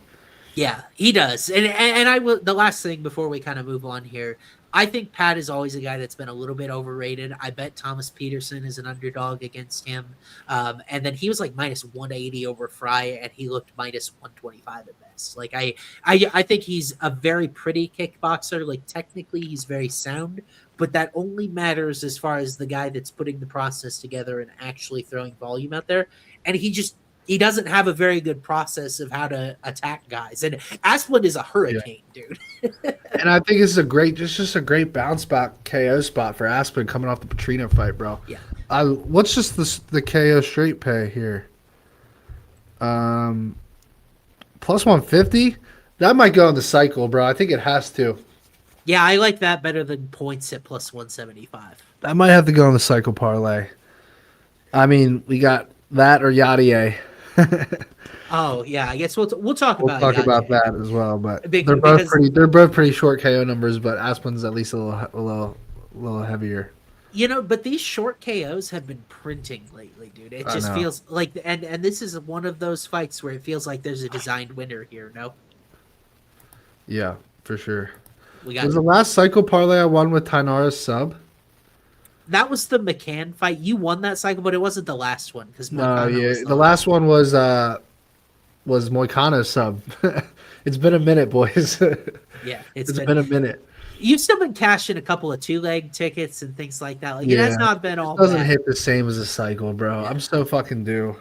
Yeah, he does. And I will. The last thing before we kind of move on here, I think Pat is always a guy that's been a little bit overrated. I bet Thomas Peterson is an underdog against him. And then he was like minus 180 over Fry, and he looked minus 125 at best. Like I think he's a very pretty kickboxer. Like technically he's very sound, but that only matters as far as the guy that's putting the process together and actually throwing volume out there. And he doesn't have a very good process of how to attack guys. And Asplund is a hurricane, dude. And I think it's just a great bounce back KO spot for Asplund coming off the Petrino fight, bro. Yeah. What's just the KO straight pay here? Plus 150? That might go on the cycle, bro. I think it has to. Yeah, I like that better than points at plus 175. That might have to go on the cycle parlay. I mean, we got that or Yadier. Oh yeah, I guess we'll talk We'll about talk about Yadier. that as well, but Be- they're both because pretty. They're both pretty short KO numbers, but Aspen's at least a little heavier. but these short KOs have been printing lately, dude. It I just know. feels like, and this is one of those fights where it feels like there's a designed winner here. No, Yeah, for sure. we got Was the last cycle parlay I won with Tainara's sub? that was the McCann fight. You won that cycle, but it wasn't the last one because No, yeah, the last one was Moicano's sub. It's been a minute, boys. Yeah, It's been a minute. You've still been cashing a couple of 2-leg tickets and things like that. Like it Yeah, has not been all it doesn't bad. hit the same as a cycle, bro. Yeah. I'm so fucking due.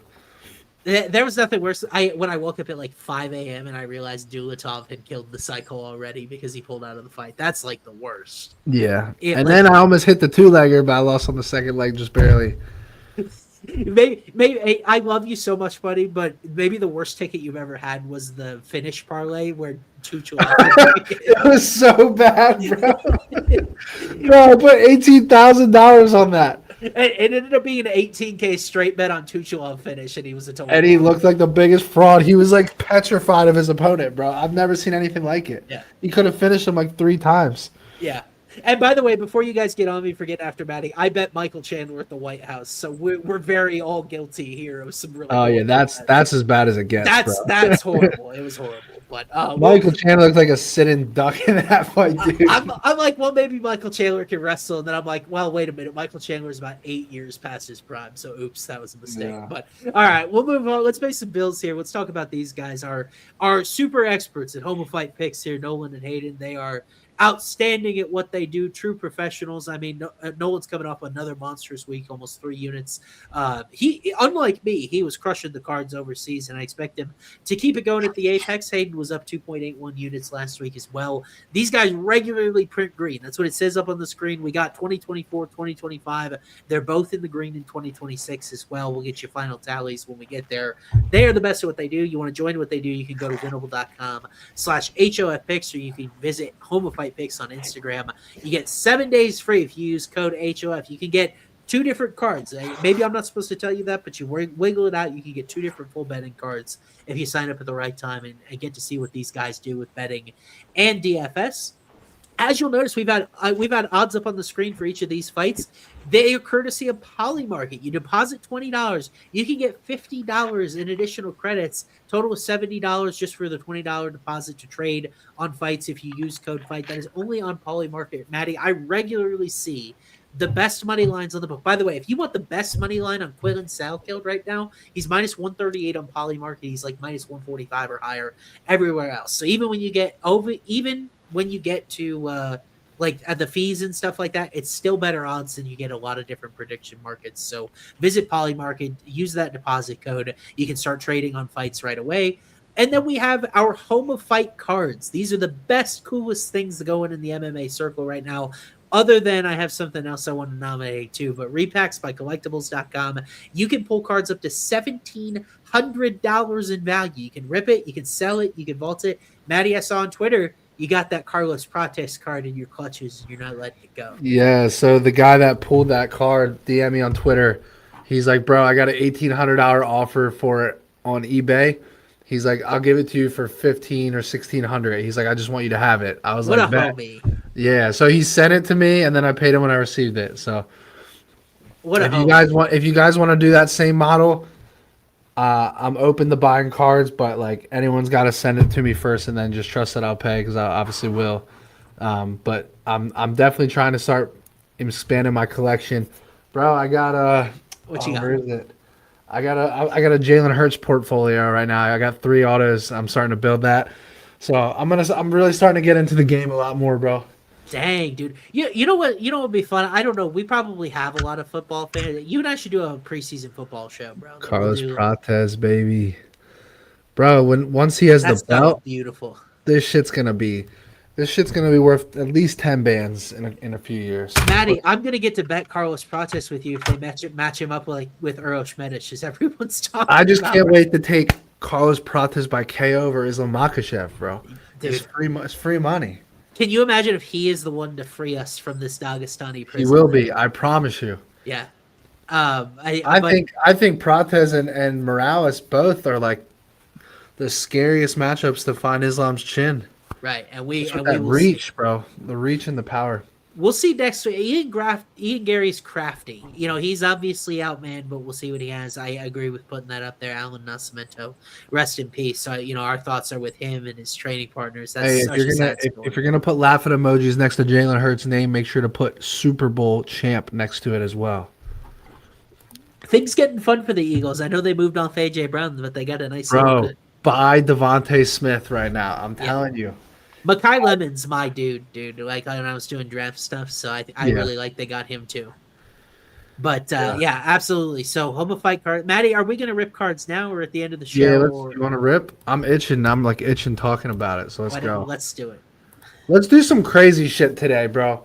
There was nothing worse. When I woke up at like 5 a.m. and I realized Dulatov had killed the cycle already because he pulled out of the fight. That's like the worst. Yeah, and Like, then I almost hit the 2-legger, but I lost on the second leg just barely. maybe I love you so much, buddy, but maybe the worst ticket you've ever had was the finish parlay where Tuchel. It was so bad, bro. Bro, I put $18,000 on that. It ended up being an 18K straight bet on Tuchel finish, and he was a total. And he looked like the biggest fraud. He was like petrified of his opponent, bro. I've never seen anything like it. Yeah. He could have finished him like 3 times. Yeah. And by the way, before you guys get on me for getting after Matty, I bet Michael Chandler at the White House. So we're very all guilty here of some really. Oh yeah, that's as bad as it gets. That's horrible. It was horrible. But Michael Chandler looked like a sitting duck in that fight, dude. I'm like, well, maybe Michael Chandler can wrestle, and then I'm like, well, wait a minute, Michael Chandler is about 8 years past his prime, so oops, that was a mistake. Yeah. But all right, we'll move on. Let's make some bills here. Let's talk about these guys. Our super experts at Homo Fight Picks here, Nolan and Hayden. They are outstanding at what they do, true professionals. I mean, Nolan's coming off another monstrous week, almost 3 units. He, unlike me, he was crushing the cards overseas, and I expect him to keep it going at the Apex. Hayden was up 2.81 units last week as well. These guys regularly print green. That's what it says up on the screen. We got 2024, 2025. They're both in the green in 2026 as well. We'll get you final tallies when we get there. They are the best at what they do. You want to join what they do, you can go to winnable.com/HOF picks, or you can visit Homo Fight Picks on Instagram. You get 7 days free if you use code HOF. You can get 2 different cards. Maybe I'm not supposed to tell you that, but you wiggle it out. You can get 2 different full betting cards if you sign up at the right time and get to see what these guys do with betting and DFS. As you'll notice, we've had odds up on the screen for each of these fights. They are courtesy of Polymarket. You deposit $20, you can get $50 in additional credits. Total of $70 just for the $20 deposit to trade on fights if you use code FIGHT. That is only on Polymarket. Maddie, I regularly see the best money lines on the book. By the way, if you want the best money line on Quillen Salkeld right now, he's minus 138 on Polymarket. He's like minus 145 or higher everywhere else. So even when you get to like at the fees and stuff like that, it's still better odds than you get a lot of different prediction markets. So visit Polymarket, use that deposit code. You can start trading on fights right away. And then we have our Home of Fight cards. These are the best, coolest things going in the MMA circle right now. Other than I have something else I want to nominate too, but repacks by collectibles.com. You can pull cards up to $1,700 in value. You can rip it, you can sell it, you can vault it. Maddie, I saw on Twitter, you got that Carlos Prates card in your clutches and you're not letting it go. Yeah, so the guy that pulled that card DM me on Twitter. He's like, bro, I got an $1,800 offer for it on eBay. He's like, I'll give it to you for $1,500 or $1,600. He's like, I just want you to have it. I was what like, a bet. homie. Yeah, so he sent it to me, and then I paid him when I received it. So What if you guys want to do that same model, I'm open to buying cards, but like anyone's got to send it to me first, and then just trust that I'll pay because I obviously will. But I'm definitely trying to start expanding my collection, bro. I got What you got? Where is it? I got a Jalen Hurts portfolio right now. I got 3 autos. I'm starting to build that, so I'm really starting to get into the game a lot more, bro. Dang, dude. You know what would be fun? I don't know. We probably have a lot of football fans. You and I should do a preseason football show, bro. Carlos Prates, baby. Bro, once he has the belt, beautiful. This shit's gonna be worth at least 10 bands in a few years. Maddie, I'm gonna get to bet Carlos Prates with you if they match him up with Eros Medic, as everyone's talking. I just about. can't wait to take Carlos Prates by KO over Islam Makhachev, bro. Dude. It's free money. Can you imagine if he is the one to free us from this Dagestani prison? He will be. I promise you. Yeah. I think Prates and Morales both are like the scariest matchups to find Islam's chin. right, and we Just with and we that will reach, see. bro. The reach and the power. We'll see next week. Ian Gary's crafty. He's obviously outmanned, but we'll see what he has. I agree with putting that up there. Alan Nascimento, rest in peace. So, our thoughts are with him and his training partners. That's Hey, such a sad story. if you're gonna put laughing emojis next to Jalen Hurts' name, make sure to put Super Bowl champ next to it as well. Things getting fun for the Eagles. I know they moved off AJ Brown, but they got a nice Bro, buy Devontae Smith right now. I'm telling you. Makai Lemon's my dude. Like when I was doing draft stuff, so I really like they got him too. But yeah, absolutely. So Home of Fight card, Matty, are we gonna rip cards now or at the end of the show? Yeah, you want to rip? I'm itching. I'm like itching talking about it. So let's go. Let's do it. Let's do some crazy shit today, bro.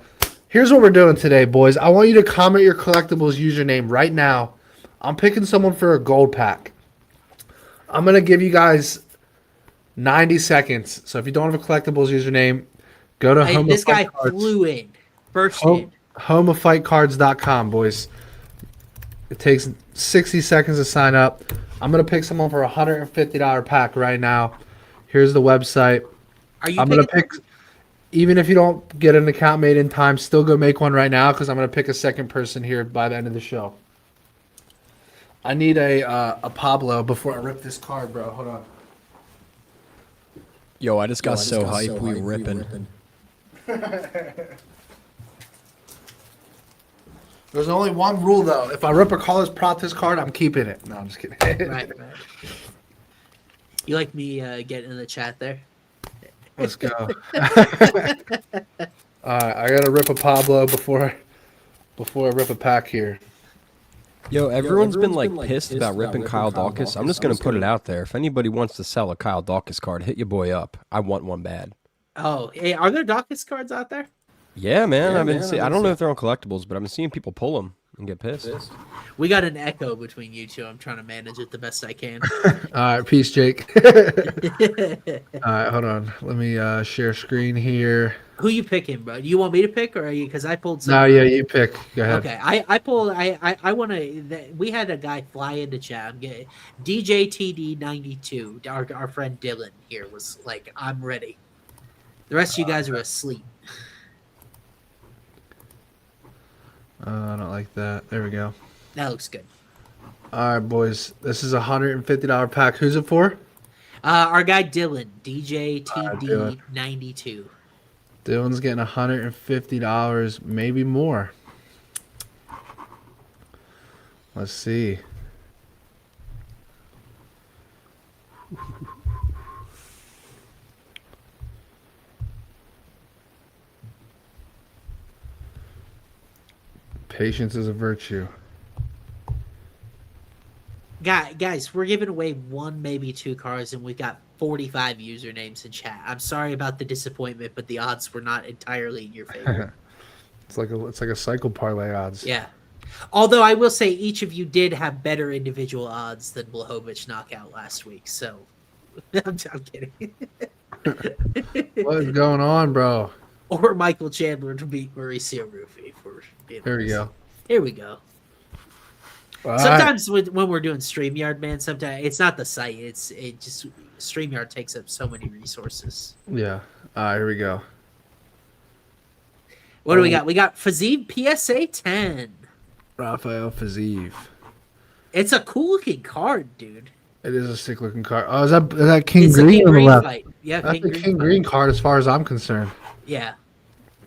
Here's what we're doing today, boys. I want you to comment your collectibles username right now. I'm picking someone for a gold pack. I'm gonna give you guys 90 seconds. So if you don't have a collectibles username, go to Home This of Fight guy Cards. flew in. First in. Homeoffightcards.com, boys. It takes 60 seconds to sign up. I'm going to pick someone for a $150 pack right now. Here's the website. I'm going to pick, even if you don't get an account made in time, still go make one right now because I'm going to pick a second person here by the end of the show. I need a Pablo before I rip this card, bro. Hold on. Yo, I just got so hyped. We were ripping. There's only one rule, though. If I rip a Carlos Prates card, I'm keeping it. No, I'm just kidding. Right. You like me getting in the chat there? Let's go. All right, I got to rip a Pablo before I rip a pack here. Yo, everyone's been like pissed about ripping Kyle Dawkins. I'm just going to put it out there. If anybody wants to sell a Kyle Dawkins card, hit your boy up. I want one bad. Oh, hey, are there Dawkins cards out there? Yeah, man. I don't know if they're on collectibles, but I've been seeing people pull them and get pissed. We got an echo between you two. I'm trying to manage it the best I can. All right, peace, Jake. All right, hold on. Let me share screen here. Who you picking, bro? You want me to pick, or are you? Because I pulled some. No, yeah, you pick. Go ahead. Okay, I pulled. I want to. We had a guy fly into chat. DJTD92. Our friend Dylan here was like, "I'm ready." The rest of you guys are asleep. I don't like that. There we go. That looks good. All right, boys. This is a $150 pack. Who's it for? Our guy Dylan, DJTD92. Dylan's getting $150, maybe more. Let's see. Patience is a virtue. Guys, we're giving away one, maybe two cards, and we've got 45 usernames in chat. I'm sorry about the disappointment, but the odds were not entirely in your favor. It's like a cycle parlay odds. Yeah. Although I will say each of you did have better individual odds than Blachowicz knockout last week, so I'm kidding. What is going on, bro? Or Michael Chandler to beat Mauricio Rufy. There we go. Here we go. All sometimes when we're doing StreamYard, man, sometimes it's not the site. It just StreamYard takes up so many resources. Yeah. All right, here we go. What do we got? We got Fazib PSA 10. Rafael Faziev. It's a cool looking card, dude. It is a sick looking card. Oh, is that King It's Green on the left? Fight. Yeah, that's the King Green card as far as I'm concerned. Yeah.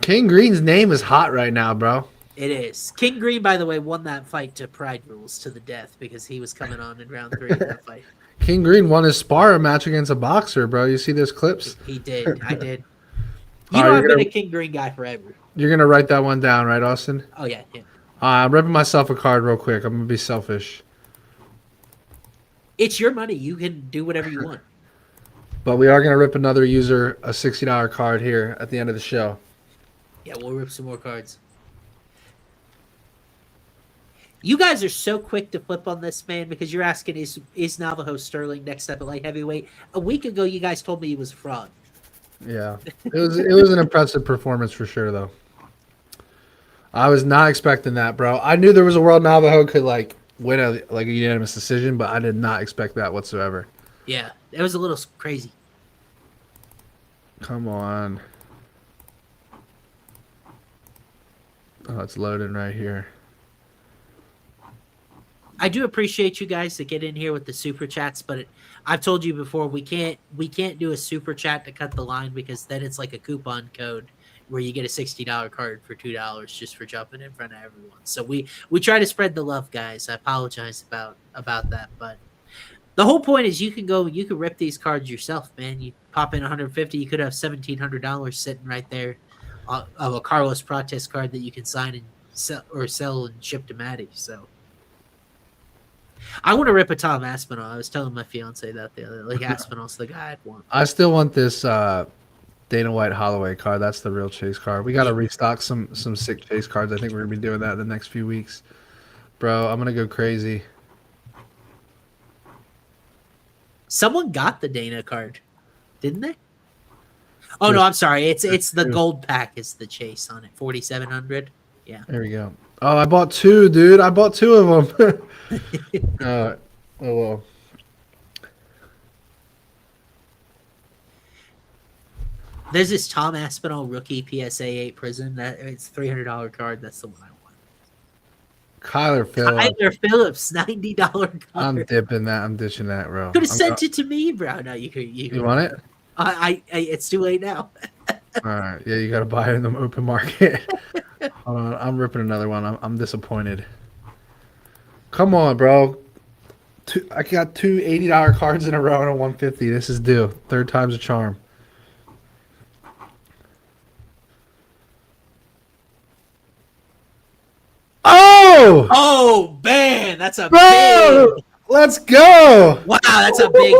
King Green's name is hot right now, bro. It is. King Green, by the way, won that fight to Pride Rules to the death because he was coming on in round 3 of that fight. King Green won his sparring match against a boxer, bro. You see those clips? He did. I did. I've been a King Green guy forever. You're going to write that one down, right, Austin? Oh, yeah. I'm ripping myself a card real quick. I'm going to be selfish. It's your money. You can do whatever you want. But we are going to rip another user a $60 card here at the end of the show. Yeah, we'll rip some more cards. You guys are so quick to flip on this, man, because you're asking, is Navajo Sterling next up at light heavyweight? A week ago, you guys told me he was a fraud. Yeah. It was an impressive performance for sure, though. I was not expecting that, bro. I knew there was a world Navajo could win a unanimous decision, but I did not expect that whatsoever. Yeah, it was a little crazy. Come on. Oh, it's loading right here. I do appreciate you guys that get in here with the super chats, but I've told you before we can't do a super chat to cut the line because then it's like a coupon code where you get a $60 card for $2 just for jumping in front of everyone. So we try to spread the love, guys. I apologize about that, but the whole point is you can rip these cards yourself, man. You pop in 150, you could have $1,700 sitting right there of a Carlos Prates card that you can sign and sell and ship to Matty. So I want to rip a Tom Aspinall. I was telling my fiance that the other, like Aspinall's the guy I'd want. I still want this Dana White Holloway card. That's the real chase card. We got to restock some sick chase cards. I think we're gonna be doing that in the next few weeks, bro. I'm gonna go crazy. Someone got the Dana card, didn't they? Oh no, I'm sorry. It's the gold pack is the chase on it. 4,700. Yeah. There we go. Oh, I bought two, dude. I bought two of them. Oh well. There's this Tom Aspinall rookie PSA 8 Prism that it's $300 card. That's the one I want. Kyler Phillips, $90 card. I'm dipping that. I'm ditching that, bro. Could have sent it to me, bro. No, you could. You want it? I it's too late now. All right. Yeah, you got to buy it in the open market. Hold on. I'm ripping another one. I'm disappointed. Come on, bro. I got two $80 cards in a row and a 150. This is due. Third time's a charm. Oh! Oh, man. That's a Bro! big. Let's go! Wow, that's a big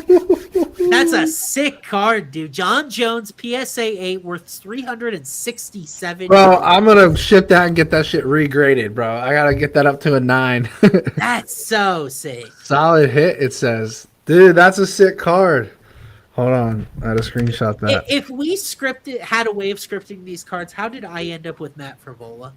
hit. That's a sick card, dude. John Jones, PSA 8, worth 367. Bro, I'm going to ship that and get that shit regraded, bro. I got to get that up to a 9. That's so sick. Solid hit, it says. Dude, that's a sick card. Hold on. I had to screenshot that. If we had a way of scripting these cards, how did I end up with Matt Frivola?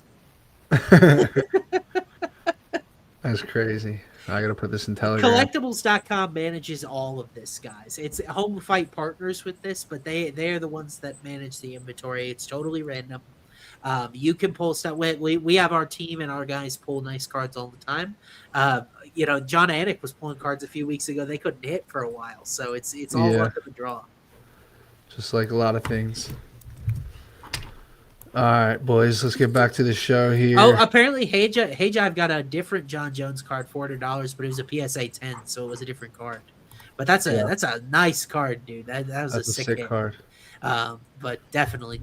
That's crazy. I gotta put this in Telegram. Collectibles.com manages all of this, guys. It's Home Fight partners with this, but they're the ones that manage the inventory. It's totally random. You can pull stuff. We have our team and our guys pull nice cards all the time. John Anik was pulling cards a few weeks ago. They couldn't hit for a while, so it's all luck of the draw. Just like a lot of things. All right, boys, let's get back to the show here. Oh, apparently, Hey Jive got a different John Jones card, $400, but it was a PSA 10, so it was a different card. But that's a nice card, dude. That's a sick card. But definitely,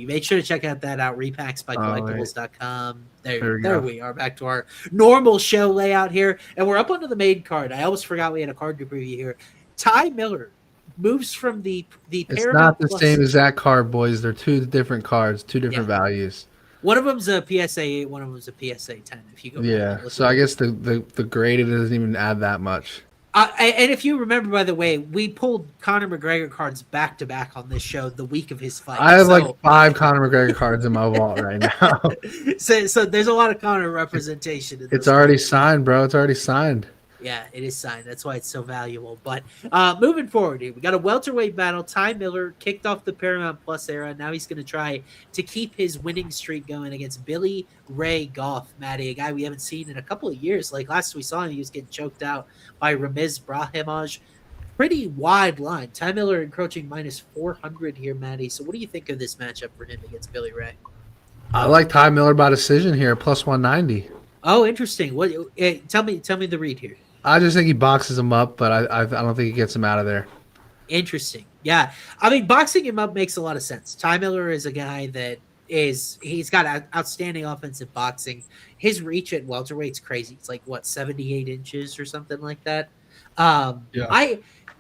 make sure to check out repacks by collectibles.com. There we are, back to our normal show layout here, and we're up onto the main card. I almost forgot we had a card to preview here. Ty Miller moves from the It's not the same exact card, boys. They're two different cards, two different values. One of them's a PSA 8, one of them's a PSA 10. If you go so I guess the graded doesn't even add that much. And if you remember, by the way, we pulled Conor McGregor cards back to back on this show the week of his fight. I have 5 Conor McGregor cards in my vault right now. So there's a lot of Conor representation. It's already signed, bro. It's already signed. Yeah, it is signed. That's why it's so valuable. But moving forward here, we got a welterweight battle. Ty Miller kicked off the Paramount Plus era. Now he's going to try to keep his winning streak going against Billy Ray Goff, Matty, a guy we haven't seen in a couple of years. Like last we saw him, he was getting choked out by Ramiz Brahimaj. Pretty wide line. Ty Miller encroaching minus 400 here, Matty. So what do you think of this matchup for him against Billy Ray? I like Ty Miller by decision here, plus 190. Oh, interesting. What? Tell me the read here. I just think he boxes him up, but I don't think he gets him out of there. Interesting. Yeah. I mean, boxing him up makes a lot of sense. Ty Miller is a guy that he's got outstanding offensive boxing. His reach at welterweight's crazy. It's like, 78 inches or something like that.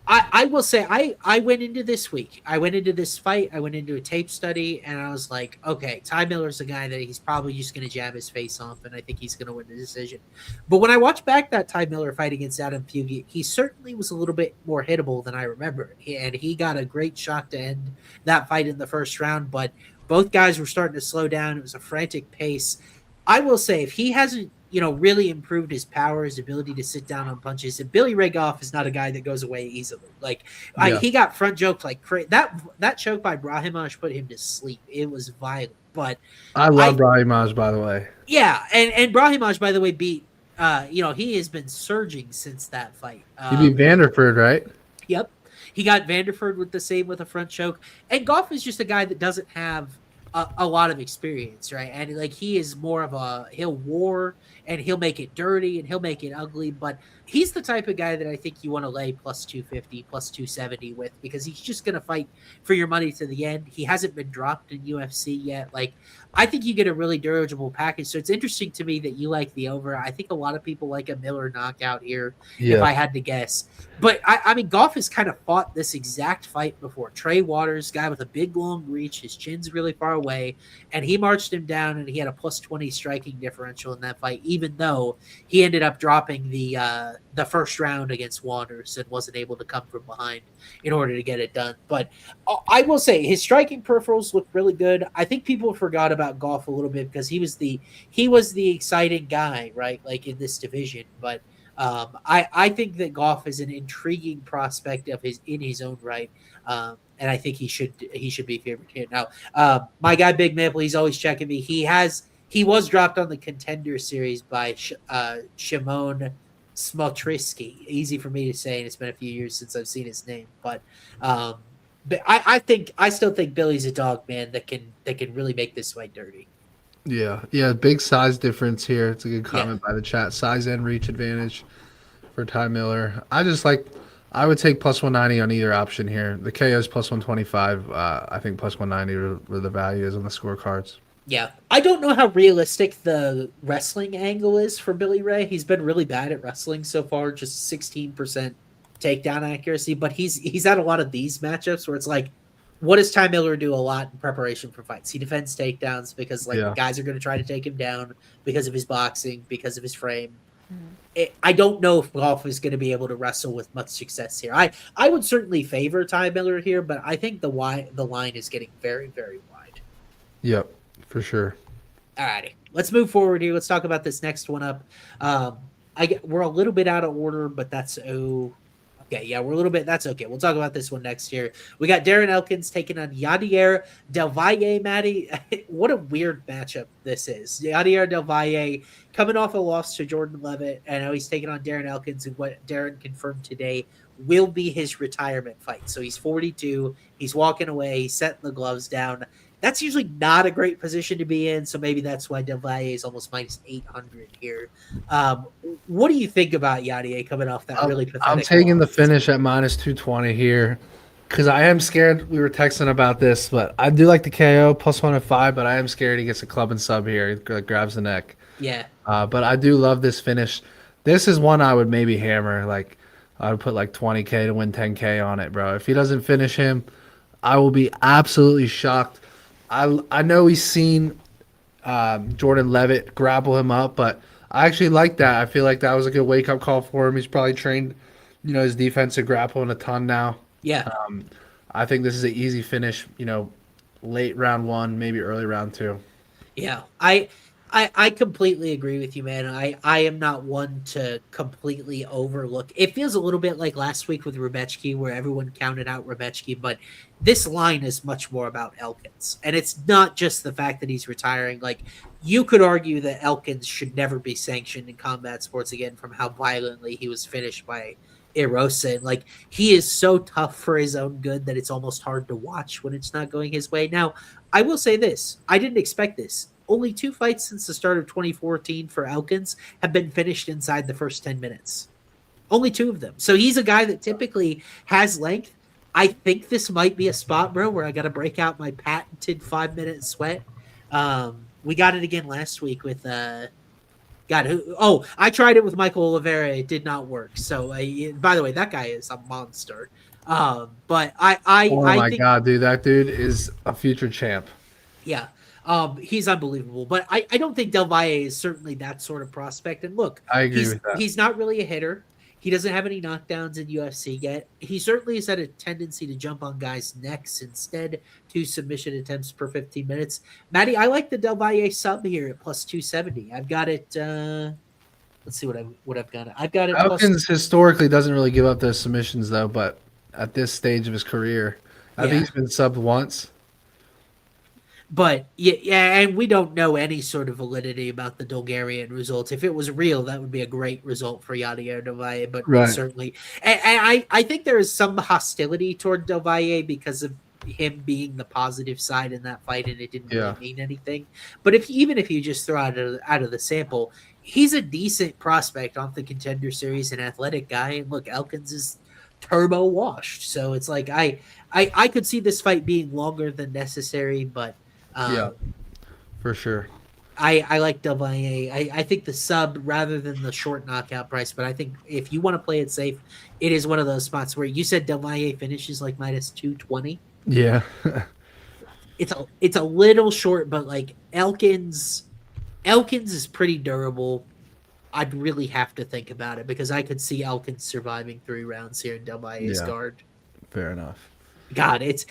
I will say I went into this week. I went into this fight. I went into a tape study, and I was like, okay, Ty Miller's a guy that he's probably just going to jab his face off, and I think he's going to win the decision. But when I watched back that Ty Miller fight against Adam Pugy, he certainly was a little bit more hittable than I remember. And he got a great shot to end that fight in the first round. But Both guys were starting to slow down. It was a frantic pace. I will say, if he hasn't, really improved his power, his ability to sit down on punches, and Billy Ray Goff is not a guy that goes away easily. Like he got front joked like crazy. That choke by Brahimaj put him to sleep. It was violent, but I love Brahimaj, by the way. Yeah, and Brahimaj, by the way, beat. He has been surging since that fight. He beat Vanderford, right? Yep. He got Vanderford with the same with a front choke. And Goff is just a guy that doesn't have a lot of experience, right? And like he is more of he'll war and he'll make it dirty and he'll make it ugly, but he's the type of guy that I think you want to lay plus 250, plus 270 with, because he's just going to fight for your money to the end. He hasn't been dropped in UFC yet. Like, I think you get a really dirigible package. So it's interesting to me that you like the over. I think a lot of people like a Miller knockout here, if I had to guess. But I mean, Goff has kind of fought this exact fight before. Trey Waters, guy with a big long reach, his chin's really far away, and he marched him down, and he had a plus 20 striking differential in that fight, even though he ended up dropping the first round against Waters and wasn't able to come from behind in order to get it done. But I will say his striking peripherals look really good. I think people forgot about Goff a little bit because he was the exciting guy, right? Like in this division. But I think that Goff is an intriguing prospect in his own right. And I think he should be favored here. Now, my guy Big Maple, he's always checking me. He was dropped on the Contender Series by Shimon Smotrisky. Easy for me to say, and it's been a few years since I've seen his name. But I still think Billy's a dog, man, that can really make this fight dirty. Yeah, big size difference here. It's a good comment by the chat. Size and reach advantage for Ty Miller. I would take plus 190 on either option here. The KO is plus 125. I think plus 190 where the value is on the scorecards. Yeah. I don't know how realistic the wrestling angle is for Billy Ray. He's been really bad at wrestling so far, just 16% takedown accuracy, but he's had a lot of these matchups where it's like, what does Ty Miller do a lot in preparation for fights? He defends takedowns because guys are going to try to take him down because of his boxing, because of his frame. I don't know if Goff is going to be able to wrestle with much success here. I would certainly favor Ty Miller here, but I think the line is getting very, very wide. Yep, for sure. All righty. Let's move forward here. Let's talk about this next one up. We're a little bit out of order, but that's okay. Yeah, we're a little bit. That's okay. We'll talk about this one next year. We got Darren Elkins taking on Yadier Del Valle. Matty, what a weird matchup this is. Yadier Del Valle coming off a loss to Jordan Levitt, and now he's taking on Darren Elkins, who what Darren confirmed today will be his retirement fight. So he's 42. He's walking away. He's setting the gloves down. That's usually not a great position to be in, so maybe that's why Del Valle is almost minus 800 here. What do you think about Yadier coming off that really pathetic I'm taking loss? the finish at minus 220 here because I am scared. We were texting about this, but I do like the KO plus 105, but I am scared he gets a club and sub here. He grabs the neck. Yeah. But I do love this finish. This is one I would maybe hammer. Like I would put like 20K to win 10K on it, bro. If he doesn't finish him, I will be absolutely shocked. I know he's seen Jordan Levitt grapple him up, but I actually like that. I feel like that was a good wake-up call for him. He's probably trained, his defensive grappling a ton now. Yeah. I think this is an easy finish, late round one, maybe early round two. Yeah. I completely agree with you, man. I am not one to completely overlook. It feels a little bit like last week with Rebechki, where everyone counted out Rebechki, but this line is much more about Elkins. And it's not just the fact that he's retiring. Like, you could argue that Elkins should never be sanctioned in combat sports again from how violently he was finished by Erosa. And like, he is so tough for his own good that it's almost hard to watch when it's not going his way. Now, I will say this. I didn't expect this. Only 2 fights since the start of 2014 for Elkins have been finished inside the first 10 minutes. Only 2 of them. So he's a guy that typically has length. I think this might be a spot, bro, where I got to break out my patented 5-minute sweat. We got it again last week with I tried it with Michael Oliveira. It did not work. So, by the way, that guy is a monster. But I think, God, dude, that dude is a future champ. Yeah. He's unbelievable, but I don't think Del Valle is certainly that sort of prospect. And look, I agree with that. He's not really a hitter. He doesn't have any knockdowns in UFC yet. He certainly has had a tendency to jump on guys' necks instead, 2 submission attempts per 15 minutes. Matty, I like the Del Valle sub here at plus 270. I've got it. Let's see what I've got. I've got it. Elkins historically doesn't really give up those submissions though, but at this stage of his career, I think he's been subbed once. But yeah, and we don't know any sort of validity about the Bulgarian results. If it was real, that would be a great result for Yadier Del Valle. But certainly, and I think there is some hostility toward Del Valle because of him being the positive side in that fight, and it didn't really mean anything. But even if you just throw out of the sample, he's a decent prospect off the Contender Series, an athletic guy. And look, Elkins is turbo washed, so it's like I could see this fight being longer than necessary, but. For sure. I like Del Valle. I think the sub rather than the short knockout price, but I think if you want to play it safe, it is one of those spots where you said Del Valle finishes like minus 220. Yeah. it's a little short, but like Elkins is pretty durable. I'd really have to think about it because I could see Elkins surviving 3 rounds here in Del Valle's guard. Fair enough. God, it's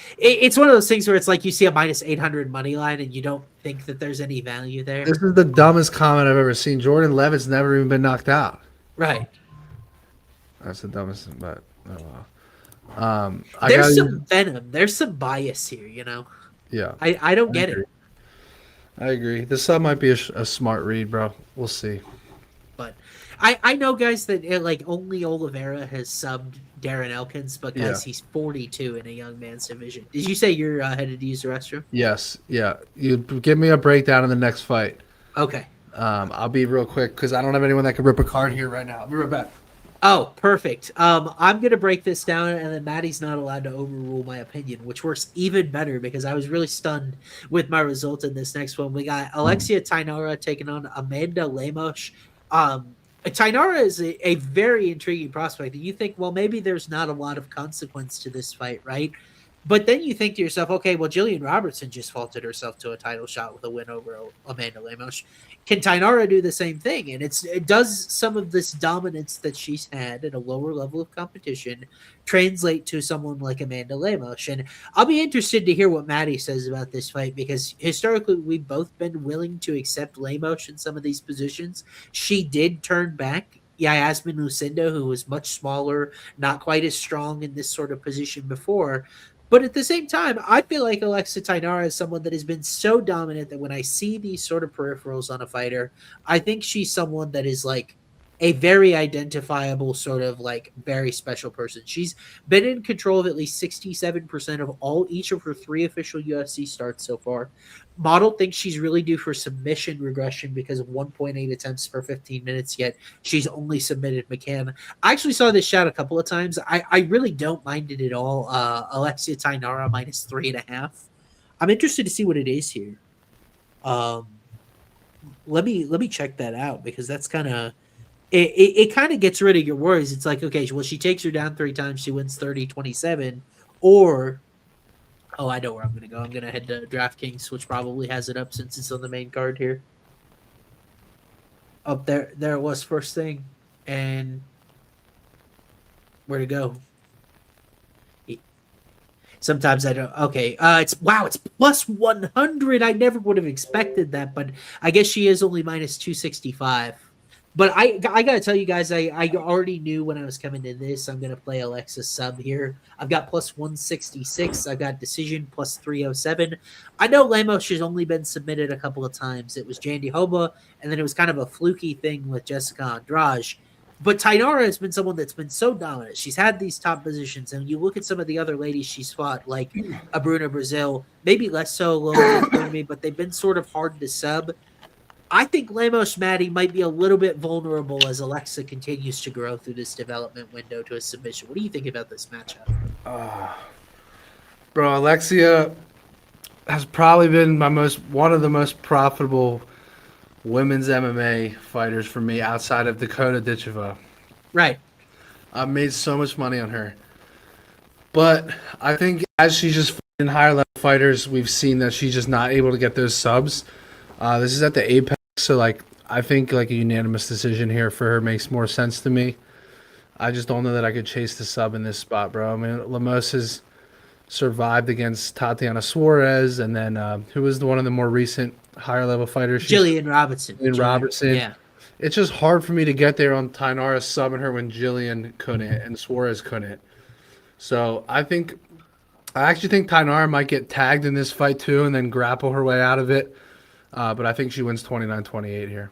one of those things where it's like you see a minus 800 money line and you don't think that there's any value there. This is the dumbest comment I've ever seen. Jordan Levitt's never even been knocked out. Right. That's the dumbest, but oh well. There's some venom. There's some bias here, you know? Yeah. I don't get it. I agree. The sub might be a smart read, bro. We'll see. But I know, guys, that like only Oliveira has subbed Darren Elkins, but guys, he's 42 in a young man's division. Did you say you're headed to use the restroom? Yes. Yeah. You give me a breakdown in the next fight. Okay. I'll be real quick because I don't have anyone that can rip a card here right now. I'll be right back. Oh, perfect. I'm going to break this down, and then Maddie's not allowed to overrule my opinion, which works even better because I was really stunned with my result in this next one. We got Alexia Tainara taking on Amanda Lemos. Tainara is a very intriguing prospect. You think, well, maybe there's not a lot of consequence to this fight, right? But then you think to yourself, okay, well, Jillian Robertson just faulted herself to a title shot with a win over Amanda Lemos. Can Tainara do the same thing? And it does some of this dominance that she's had at a lower level of competition translate to someone like Amanda Lemos? And I'll be interested to hear what Maddie says about this fight because historically we've both been willing to accept Lemos in some of these positions. She did turn back Yasmin Lucinda, who was much smaller, not quite as strong in this sort of position before. But at the same time, I feel like Alexa Tainara is someone that has been so dominant that when I see these sort of peripherals on a fighter, I think she's someone that is like a very identifiable sort of like very special person. She's been in control of at least 67% of each of her 3 official UFC starts so far. Model thinks she's really due for submission regression because of 1.8 attempts per 15 minutes, yet she's only submitted McCann. I actually saw this shot a couple of times. I really don't mind it at all. Alexia Tainara minus 3.5. I'm interested to see what it is here. Let me check that out because that's kind of it kind of gets rid of your worries. It's like, okay, well, she takes her down 3 times, she wins 30-27, or I know where I'm going to go. I'm going to head to DraftKings, which probably has it up since it's on the main card here. Up there it was first thing. And where to go? Sometimes I don't. Okay, it's plus 100. I never would have expected that, but I guess she is only minus 265. But I got to tell you guys, I already knew when I was coming to this, I'm going to play Alexa sub here. I've got plus 166. I've got decision plus 307. I know Lemos has only been submitted a couple of times. It was Jandy Hoba, and then it was kind of a fluky thing with Jessica Andrade. But Tainara has been someone that's been so dominant. She's had these top positions, and you look at some of the other ladies she's fought, like a Bruna Brazil, maybe less so a little bit for me, but they've been sort of hard to sub. I think Lemos Maddie might be a little bit vulnerable as Alexa continues to grow through this development window to a submission. What do you think about this matchup? Bro, Alexia has probably been one of the most profitable women's MMA fighters for me outside of Dakota Ditcheva. Right. I've made so much money on her. But I think as she's just fighting higher level fighters, we've seen that she's just not able to get those subs. This is at the Apex, so like I think like a unanimous decision here for her makes more sense to me. I just don't know that I could chase the sub in this spot, bro. I mean, Lemos has survived against Tatiana Suarez, and then who was one of the more recent higher level fighters? Jillian Robertson. Jillian Robertson. Yeah. It's just hard for me to get there on Tainara subbing her when Jillian couldn't and Suarez couldn't. So I actually think Tainara might get tagged in this fight too and then grapple her way out of it. But I think she wins 29-28 here.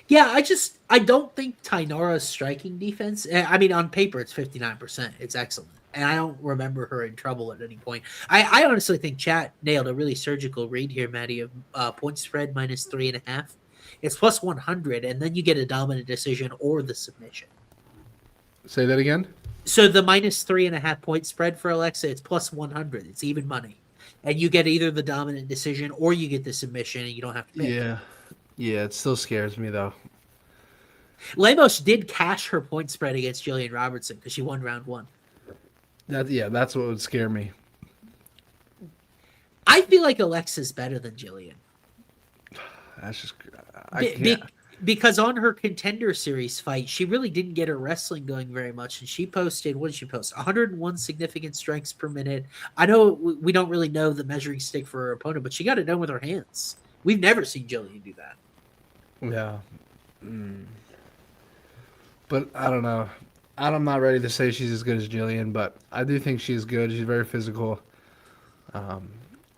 Yeah, I don't think Tainara's striking defense, I mean, on paper, it's 59%. It's excellent. And I don't remember her in trouble at any point. I honestly think chat nailed a really surgical read here, Matty, of point spread minus 3.5. It's plus 100, and then you get a dominant decision or the submission. Say that again? So the minus 3.5 point spread for Alexa, it's plus 100. It's even money. And you get either the dominant decision or you get the submission, and you don't have to pick. Yeah, it still scares me, though. Lemos did cash her point spread against Jillian Robertson because she won round 1. That's what would scare me. I feel like Alexa's better than Jillian. That's just because on her Contender Series fight, she really didn't get her wrestling going very much, and she posted, what did she post? 101 significant strikes per minute. I know we don't really know the measuring stick for her opponent, but she got it done with her hands. We've never seen Jillian do that. Yeah. But I don't know. I'm not ready to say she's as good as Jillian, but I do think she's good. She's very physical.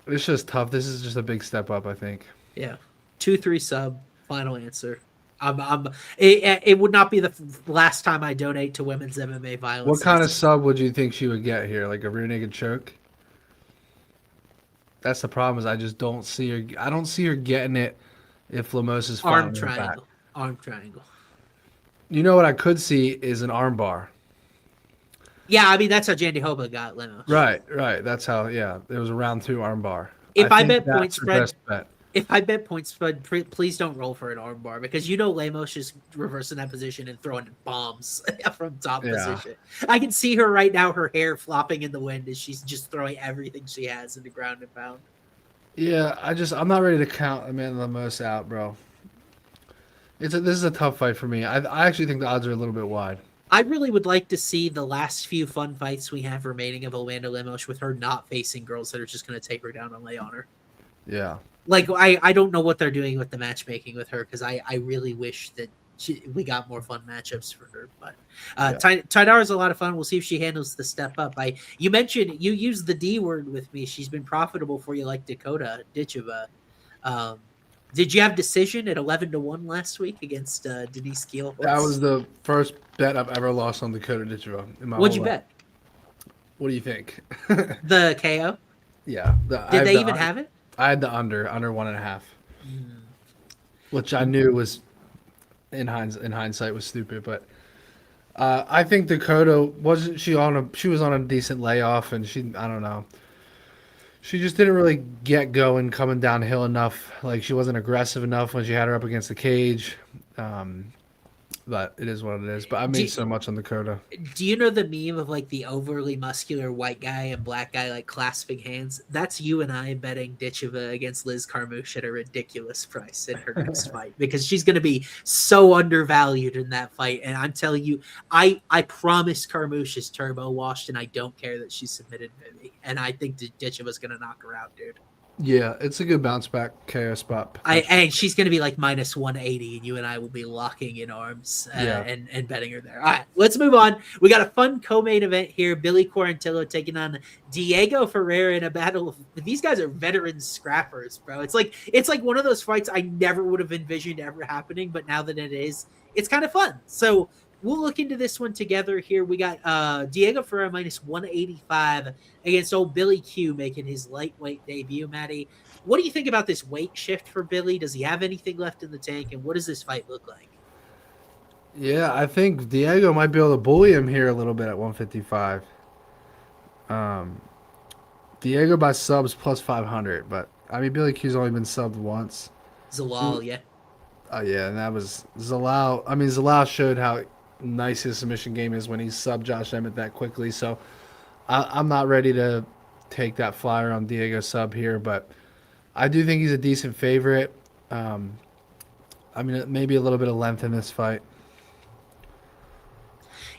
It's just tough. This is just a big step up, I think. Yeah. 2-3 sub. Final answer. It would not be the last time I donate to women's MMA violence. What kind of sub would you think she would get here? Like a rear naked choke? That's the problem. Is I just don't see her. I don't see her getting it if Lemos is arm triangle. Arm triangle. You know what I could see is an arm bar. Yeah, I mean that's how Jandy Hoba got Lemos. Right. That's how. Yeah, it was a round 2 arm bar. If I bet point spread, please don't roll for an arm bar because you know Lemos is reversing that position and throwing bombs from top position. I can see her right now, her hair flopping in the wind as she's just throwing everything she has into ground and pound. Yeah, I'm not ready to count Amanda Lemos out, bro. This is a tough fight for me. I actually think the odds are a little bit wide. I really would like to see the last few fun fights we have remaining of Amanda Lemos with her not facing girls that are just going to take her down and lay on her. Yeah. Like, I don't know what they're doing with the matchmaking with her because I really wish that we got more fun matchups for her. But Tainara is a lot of fun. We'll see if she handles the step up. You mentioned you used the D word with me. She's been profitable for you like Dakota Ditcheva. Did you have decision at 11-1 last week against Denise Kiel? That was the first bet I've ever lost on Dakota Ditcheva in my What'd you life. bet? What do you think? The KO? Yeah. Did they even have it? I had the under 1.5, which I knew was in hindsight was stupid. But I think Dakota she was on a decent layoff, and I don't know. She just didn't really get going coming downhill enough. Like she wasn't aggressive enough when she had her up against the cage. But it is what it is. But I made so much on Dakota. Do you know the meme of like the overly muscular white guy and black guy like clasping hands? That's you and I betting Ditcheva against Liz Carmouche at a ridiculous price in her next fight because she's going to be so undervalued in that fight. And I'm telling you, I promise Carmouche is turbo washed, and I don't care that she's submitted Vivi. And I think Ditcheva's going to knock her out, dude. Yeah, it's a good bounce back KO spot. And she's going to be like minus 180, and you and I will be locking in arms and betting her there. All right, let's move on. We got a fun co-main event here. Billy Quarantillo taking on Diego Ferreira in a battle. These guys are veteran scrappers, bro. It's like one of those fights I never would have envisioned ever happening, but now that it is, it's kind of fun. So we'll look into this one together here. We got Diego Ferreira minus 185 against old Billy Q making his lightweight debut, Matty. What do you think about this weight shift for Billy? Does he have anything left in the tank? And what does this fight look like? Yeah, I think Diego might be able to bully him here a little bit at 155. Diego by subs plus 500, but I mean Billy Q's only been subbed once. Zalal, yeah. Yeah, and that was Zalal. I mean, Zalal showed how nice his submission game is when he subbed Josh Emmett that quickly. So I'm not ready to take that flyer on Diego sub here, but I do think he's a decent favorite. I mean, maybe a little bit of length in this fight.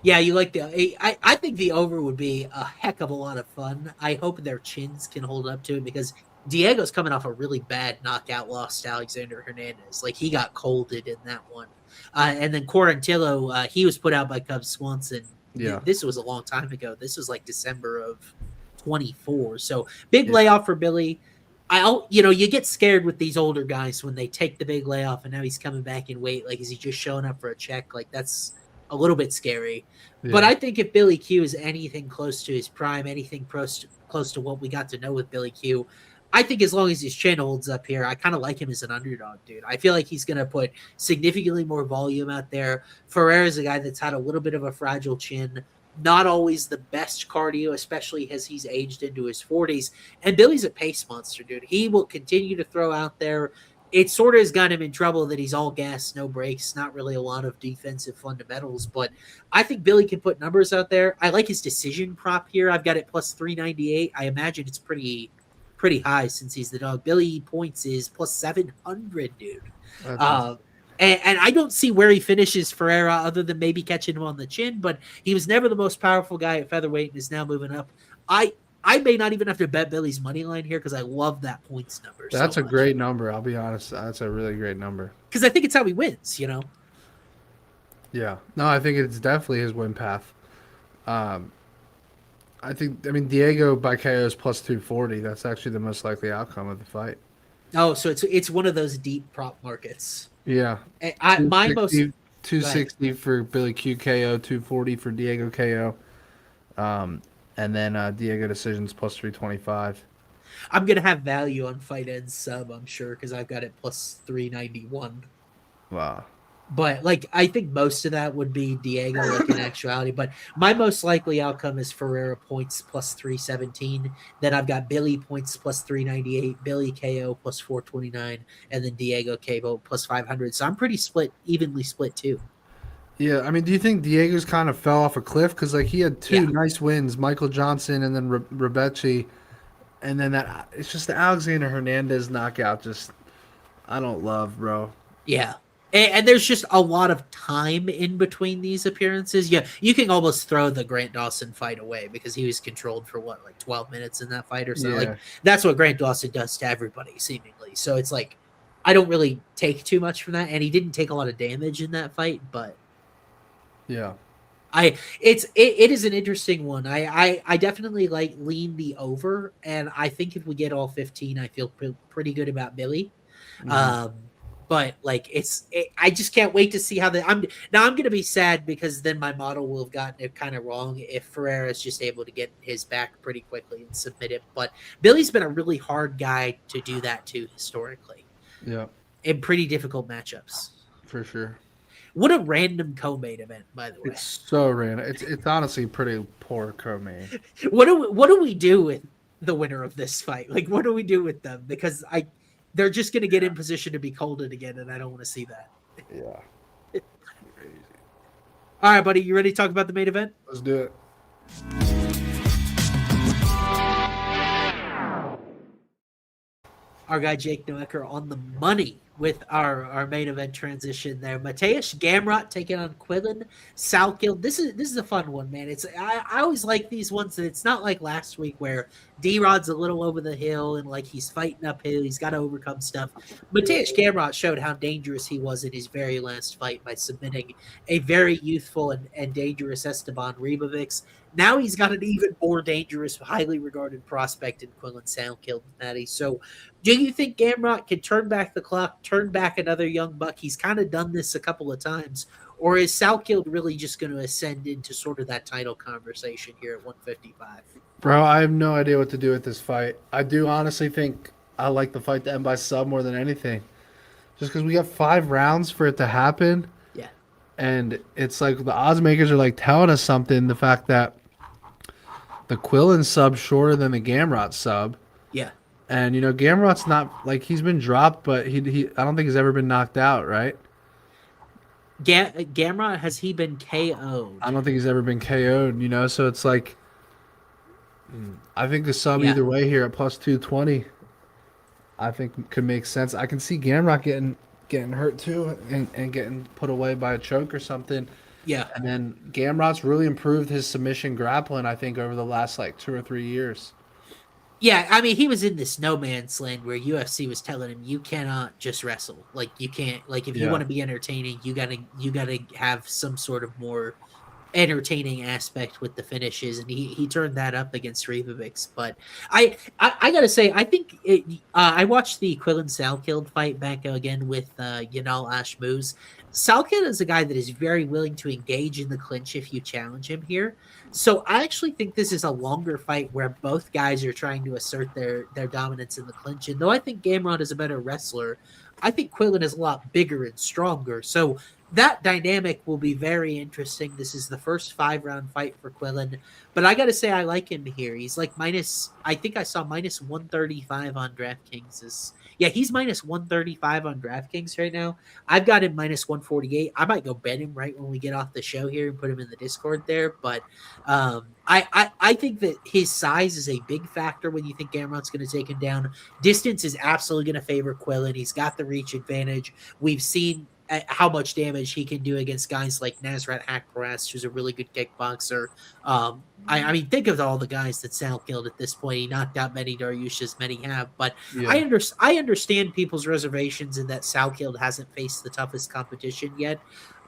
Yeah, you like the. I think the over would be a heck of a lot of fun. I hope their chins can hold up to it because Diego's coming off a really bad knockout loss to Alexander Hernandez. Like he got colded in that one. And then Quarantillo, he was put out by Cub Swanson. Yeah. This was a long time ago. This was like December of 24. So big Yeah. layoff for Billy. You get scared with these older guys when they take the big layoff and now he's coming back in weight. Like, is he just showing up for a check? Like, that's a little bit scary. Yeah. But I think if Billy Q is anything close to his prime, anything close to what we got to know with Billy Q, I think as long as his chin holds up here, I kind of like him as an underdog, dude. I feel like he's going to put significantly more volume out there. Ferreira's a guy that's had a little bit of a fragile chin, not always the best cardio, especially as he's aged into his 40s. And Billy's a pace monster, dude. He will continue to throw out there. It sort of has got him in trouble that he's all gas, no brakes, not really a lot of defensive fundamentals. But I think Billy can put numbers out there. I like his decision prop here. I've got it plus 398. I imagine it's pretty high since he's the dog. Billy points is plus 700, dude. And I don't see where he finishes Ferreira other than maybe catching him on the chin, but he was never the most powerful guy at featherweight and is now moving up. I may not even have to bet Billy's money line here because I love that points number. That's a great number. I'll be honest. That's a really great number. Because I think it's how he wins, you know? Yeah. No, I think it's definitely his win path. Diego by KO is plus 240. That's actually the most likely outcome of the fight. Oh, so it's one of those deep prop markets. Yeah. My most 260 for Billy Q KO, 240 for Diego KO. And then Diego decisions plus 325. I'm going to have value on fight end sub, I'm sure, because I've got it plus 391. Wow. But, like, I think most of that would be Diego, like, in actuality. But my most likely outcome is Ferreira points plus 317. Then I've got Billy points plus 398, Billy KO plus 429, and then Diego KO plus 500. So I'm pretty evenly split, too. Yeah, I mean, do you think Diego's kind of fell off a cliff? Because, like, he had two nice wins, Michael Johnson and then Rebecci. And then it's just the Alexander Hernandez knockout I don't love, bro. Yeah. And there's just a lot of time in between these appearances. Yeah, you can almost throw the Grant Dawson fight away because he was controlled for 12 minutes in that fight or so. Yeah. Like that's what Grant Dawson does to everybody, seemingly. So it's like I don't really take too much from that, and he didn't take a lot of damage in that fight, but yeah, it is an interesting one. I definitely lean the over, and I think if we get all 15, I feel pretty good about Billy. Mm-hmm. But I just can't wait to see how I'm going to be sad because then my model will have gotten it kind of wrong if Ferreira is just able to get his back pretty quickly and submit it. But Billy's been a really hard guy to do that to historically. Yeah. In pretty difficult matchups. For sure. What a random co-main event, by the way. It's so random. It's honestly pretty poor co-main. What do we do with the winner of this fight? Like, what do we do with them? Because they're just going to get in position to be colded again, and I don't want to see that. Yeah. All right, buddy. You ready to talk about the main event? Let's do it. Our guy Jake Noecker on the money with our main event transition there. Mateusz Gamrot taking on Quillen Salkild. This is a fun one, man. I always like these ones that it's not like last week where D-Rod's a little over the hill and like he's fighting uphill. He's got to overcome stuff. Mateusz Gamrot showed how dangerous he was in his very last fight by submitting a very youthful and dangerous Esteban Ribovics. Now he's got an even more dangerous, highly regarded prospect in Quillen Salkild, Matty. So do you think Gamrot can turn back the clock, turn back another young buck? He's kind of done this a couple of times. Or is Salkild really just going to ascend into sort of that title conversation here at 155? Bro, I have no idea what to do with this fight. I do honestly think I like the fight to end by sub more than anything. Just because we got 5 rounds for it to happen. Yeah. And it's like the odds makers are like telling us something. The fact that the Quillen sub shorter than the Gamrot sub. Yeah. And, Gamrot's not, like, he's been dropped, but he I don't think he's ever been knocked out, right? Gamrot, has he been KO'd? I don't think he's ever been KO'd, so it's like, I think the sub either way here at plus 220, I think could make sense. I can see Gamrot getting hurt too and getting put away by a choke or something. Yeah. And then Gamrot's really improved his submission grappling, I think, over the last like 2 or 3 years. Yeah, I mean, he was in this no man's land where UFC was telling him you cannot just wrestle. Like you can't. Like if you Yeah. want to be entertaining, you gotta have some sort of more entertaining aspect with the finishes, and he turned that up against Revovics. But I gotta say, I think I watched the Quillen Salkild fight back again with Yanal Ashmuz. Salkild is a guy that is very willing to engage in the clinch if you challenge him here. So I actually think this is a longer fight where both guys are trying to assert their dominance in the clinch. And though I think Gamrot is a better wrestler, I think Quillen is a lot bigger and stronger. So that dynamic will be very interesting. This is the first 5-round fight for Quillen, but I got to say I like him here. He's like I think I saw minus 135 on DraftKings. Yeah, he's minus 135 on DraftKings right now. I've got him minus 148. I might go bet him right when we get off the show here and put him in the Discord there, but I think that his size is a big factor when you think Gamrot's going to take him down. Distance is absolutely going to favor Quillen. He's got the reach advantage. We've seen how much damage he can do against guys like Nasrat Akbaras, who's a really good kickboxer. I mean, think of all the guys that Sal killed at this point. He knocked out many Dariushas, many have. But Yeah. I understand people's reservations in that Sal killed hasn't faced the toughest competition yet.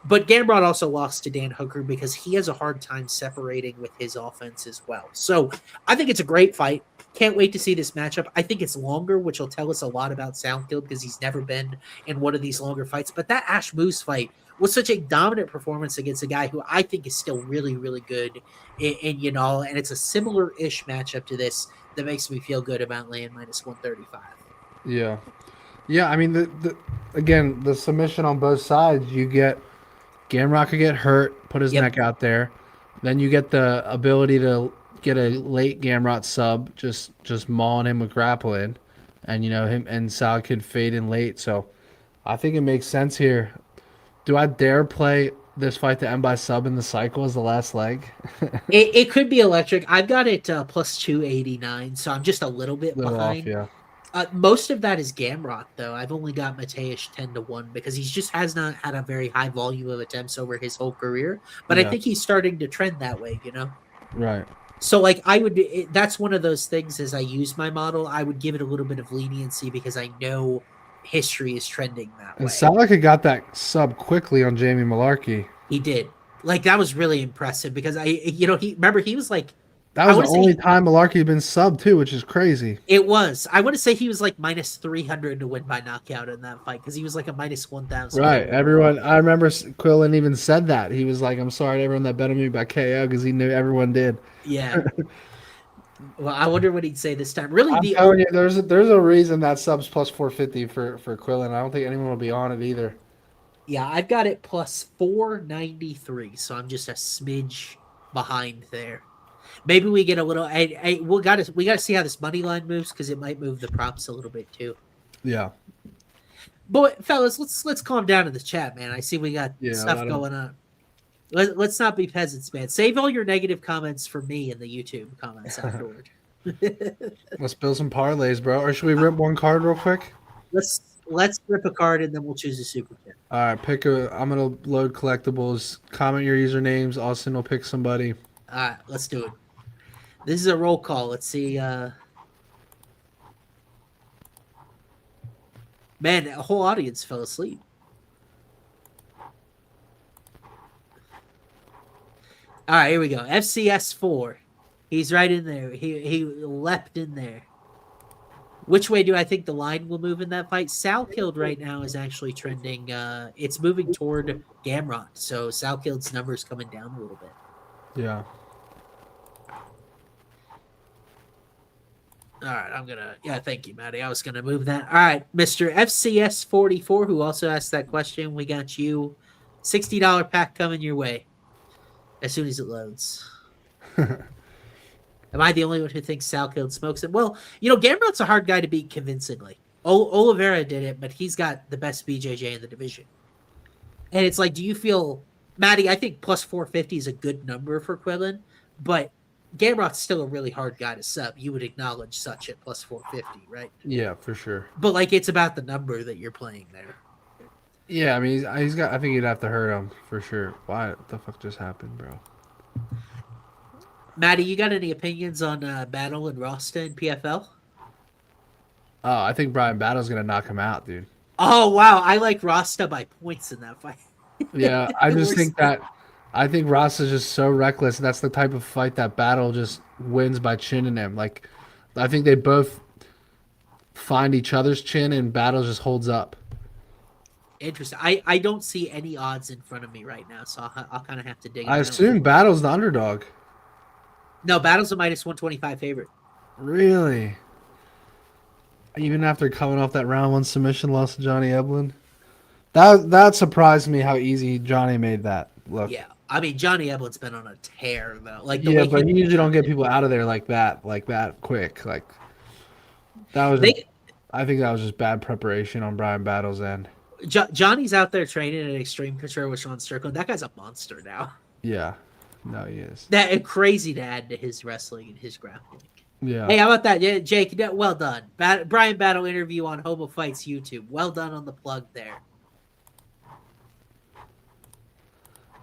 But Gamrot also lost to Dan Hooker because he has a hard time separating with his offense as well. So I think it's a great fight. Can't wait to see this matchup. I think it's longer, which will tell us a lot about Soundkill because he's never been in one of these longer fights. But that Ash Moose fight was such a dominant performance against a guy who I think is still really, really good in Yanal. And it's a similar-ish matchup to this that makes me feel good about laying minus 135. Yeah. Yeah, I mean, again, the submission on both sides, you get Gamrot could get hurt, put his neck out there. Then you get the ability to get a late Gamrot sub, just mauling him with grappling. And, him and Sal could fade in late. So I think it makes sense here. Do I dare play this fight to end by sub in the cycle as the last leg? It could be electric. I've got it plus 289, so I'm just a little bit behind. Off, yeah. Most of that is Gamrot, though. I've only got Mateusz 10-1 because he just has not had a very high volume of attempts over his whole career. But I think he's starting to trend that way, Right. So, that's one of those things as I use my model, I would give it a little bit of leniency because I know history is trending that way. And Salak got that sub quickly on Jamie Malarkey. He did. That was really impressive because he was like, that was the only time Malarkey had been subbed too, which is crazy. It was. I want to say he was like minus 300 to win by knockout in that fight because he was like a minus 1,000. Right. Everyone. I remember Quillen even said that. He was like, "I'm sorry to everyone that bet on me by KO," because he knew everyone did. Yeah. Well, I wonder what he'd say this time. Really, I'm telling you, there's a reason that sub's plus 450 for Quillen. I don't think anyone will be on it either. Yeah, I've got it plus 493, so I'm just a smidge behind there. Maybe we get a little. We got to see how this money line moves because it might move the props a little bit too. Yeah. But fellas, let's calm down in the chat, man. I see we got stuff going on. Let's not be peasants, man. Save all your negative comments for me in the YouTube comments afterward. Let's build some parlays, bro. Or should we rip one card real quick? Let's rip a card and then we'll choose a super tip. All right, I'm gonna load collectibles. Comment your usernames. Austin will pick somebody. All right, let's do it. This is a roll call. Let's see. Man, a whole audience fell asleep. All right, here we go. FCS4. He's right in there. He leapt in there. Which way do I think the line will move in that fight? Salkild right now is actually trending. It's moving toward Gamrot. So Salkild's number's coming down a little bit. Yeah. All right, thank you, Matty. I was going to move that. All right, Mr. FCS44, who also asked that question, we got you $60 pack coming your way as soon as it loads. Am I the only one who thinks Salkild smokes it? Well, Gamrot's a hard guy to beat convincingly. Oliveira did it, but he's got the best BJJ in the division. And it's like, do you feel, Matty, I think plus 450 is a good number for Quillen, but Gamrot's still a really hard guy to sub. You would acknowledge such at plus 450, right? Yeah, for sure. But it's about the number that you're playing there. Yeah, I mean, he's got. I think you'd have to hurt him for sure. Why? What the fuck just happened, bro? Matty, you got any opinions on Battle and Rasta in PFL? Oh, I think Brian Battle's gonna knock him out, dude. Oh wow, I like Rasta by points in that fight. Yeah, I It just looks- think that. I think Ross is just so reckless. That's the type of fight that Battle just wins by chinning him. Like, I think they both find each other's chin, and Battle just holds up. Interesting. I don't see any odds in front of me right now, so I'll kind of have to dig. I it out. assume Battle's the underdog. No, Battle's a minus 125 favorite. Really? Even after coming off that round one submission loss to Johnny Eblin? That surprised me how easy Johnny made that look. Yeah, I mean Johnny Eblin's been on a tear though. Like Yeah, but you usually don't get people out of there like that quick. Like that was. I think that was just bad preparation on Brian Battle's end. Johnny's out there training at Extreme Control with Sean Strickland. That guy's a monster now. Yeah, no, he is. That crazy to add to his wrestling and his grappling. Yeah. Hey, how about that? Yeah, Jake, well done. Brian Battle interview on Homo Fights YouTube. Well done on the plug there.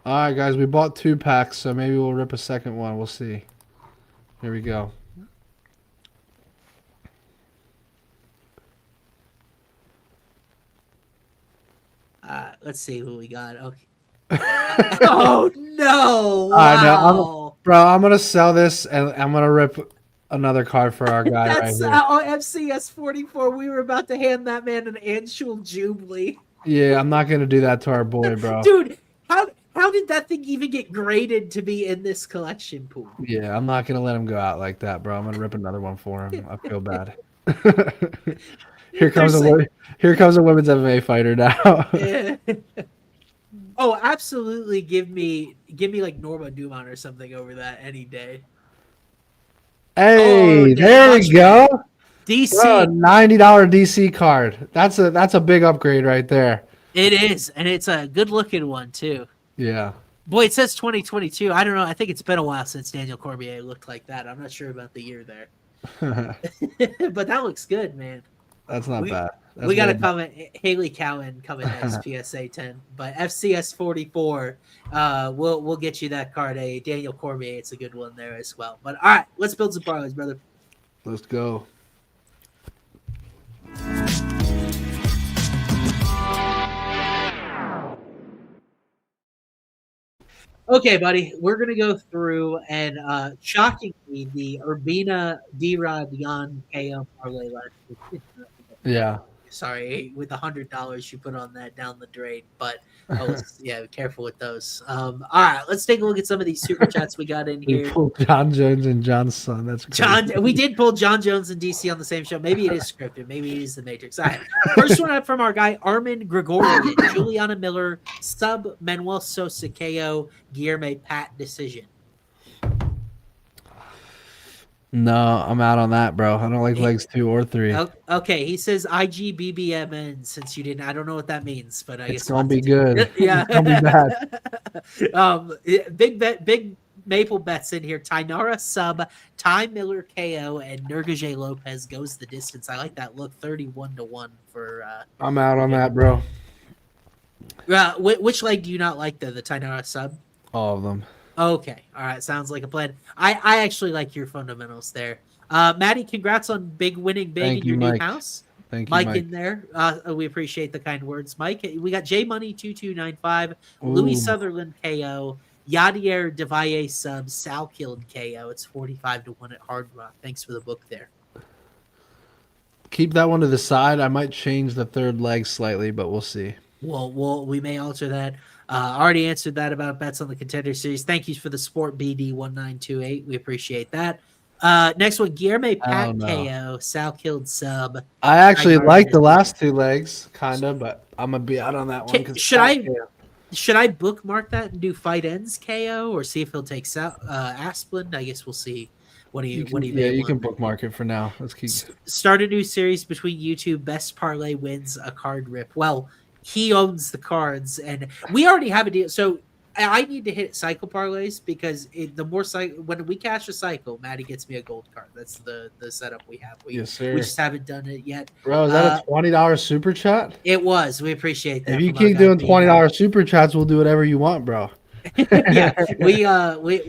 All right, guys, we bought 2 packs, so maybe we'll rip a second one. We'll see. Here we go. Let's see who we got. Okay. Oh no! Wow. I know, bro. I'm gonna sell this, and I'm gonna rip another card for our guy right That's here. FCS 44. We were about to hand that man an annual jubilee. Yeah, I'm not gonna do that to our boy, bro. Dude, how did that thing even get graded to be in this collection pool? Yeah, I'm not gonna let him go out like that, bro. I'm gonna rip another one for him. I feel bad. Here comes a women's MMA fighter now. Yeah. Oh, absolutely! Give me like Norma Dumont or something over that any day. Hey, Oh, there we go. DC, Bro, $90 DC card. That's a big upgrade right there. it is, and it's a good looking one too. Yeah. Boy, it says 2022. I don't know. I think it's been a while since Daniel Cormier looked like that. I'm not sure about the year there, but that looks good, man. That's not bad. We got to comment. Haley Cowan coming next, PSA 10. But FCS 44, we'll get you that card. Daniel Cormier, it's a good one there as well. But all right, let's build some parlays, brother. Let's go. Okay, buddy, we're gonna go through and shockingly, the Urbina D-Rod Yan KO parlay last week. Yeah. Sorry, with $100 you put on that down the drain, but yeah, be careful with those. All right, let's take a look at some of these super chats we got in We here. pulled John Jones and John's son. That's crazy. We did pull John Jones and DC on the same show. Maybe it is scripted. Maybe it is the Matrix. All right. First one up from our guy Armin Grigorian, Juliana Miller, sub Manuel Sosa KO, Guillermo Pat decision. No, I'm out on that, bro. I don't like legs 2 or 3. Okay, he says IGBBMN since you didn't. I don't know what that means, but I guess It's gonna be good. Yeah, It's gonna be bad. big maple bets in here. Tainara sub, Ty Miller KO, and Nurgaje Lopez goes the distance. I like that look, 31-1 for. I'm out on that, bro. Which leg do you not like the Tainara sub? All of them. Okay, all right, sounds like a plan. I actually like your fundamentals there. Matty, congrats on winning big in your new house. Thank you, Mike Mike. in there. We appreciate the kind words, Mike. We got J Money 2295, Louis Sutherland KO, Yadier Devaye sub, Sal killed KO. It's 45-1 at Hard Rock. Thanks for the book there. Keep that one to the side. I might change the third leg slightly, but we'll see. Well, we may alter that. Already answered that about bets on the Contender Series. Thank you for the Sport BD1928. We appreciate that. Next one, Guillermo Pat KO, Sal killed sub. I actually like the last 2 legs, kind of, but I'm gonna be out on that one. Should I bookmark that and do Fight Ends KO or see if he'll take Asplin? I guess we'll see. You can bookmark it for now. Let's keep. Start a new series between YouTube. Best parlay wins a card rip. Well, he owns the cards, and we already have a deal. So I need to hit cycle parlays because the more cycle when we cash a cycle, Maddie gets me a gold card. That's the setup we have. Yes, sir. We just haven't done it yet. Bro, is that a $20 super chat? It was. We appreciate that. If you from our keep guy doing Pete. $20 super chats, we'll do whatever you want, bro. Yeah, we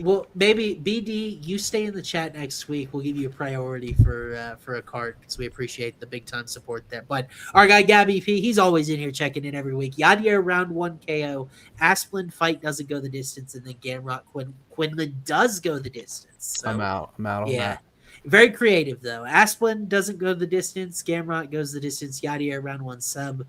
will maybe BD. You stay in the chat next week. We'll give you a priority for a card because we appreciate the big time support there. But our guy Gabby P, he's always in here checking in every week. Yadier round 1 KO. Asplin fight doesn't go the distance, and then Gamrot Quinlan does go the distance. So, I'm out on that. Very creative though. Asplin doesn't go the distance. Gamrot goes the distance. Yadier round 1 sub.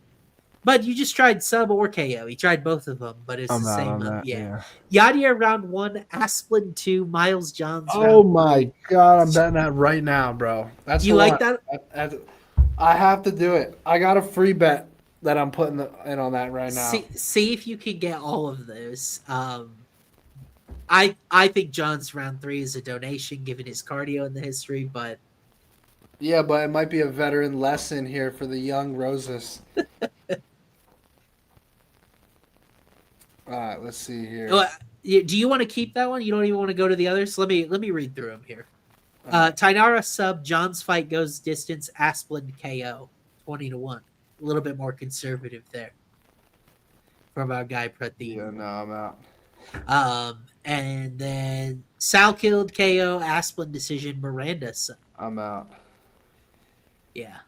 But you just tried sub or KO. He tried both of them, but it's I'm the out same. on that, Yeah. Yadier round 1, Asplin 2, Miles Johns. Oh my god, I'm betting that right now, bro. That's You like that? I have to do it. I got a free bet that I'm putting in on that right now. See if you can get all of those. I think Johns round 3 is a donation given his cardio in the history, but yeah, but it might be a veteran lesson here for the young Roses. All right, let's see here. Do you want to keep that one? You don't even want to go to the others? Let me read through them here. Tainara sub, John's fight goes distance, Asplin KO, 20-1. A little bit more conservative there from our guy Pratik. Yeah, no, I'm out. And then Sal killed KO, Asplin decision, Miranda sub. I'm out. Yeah.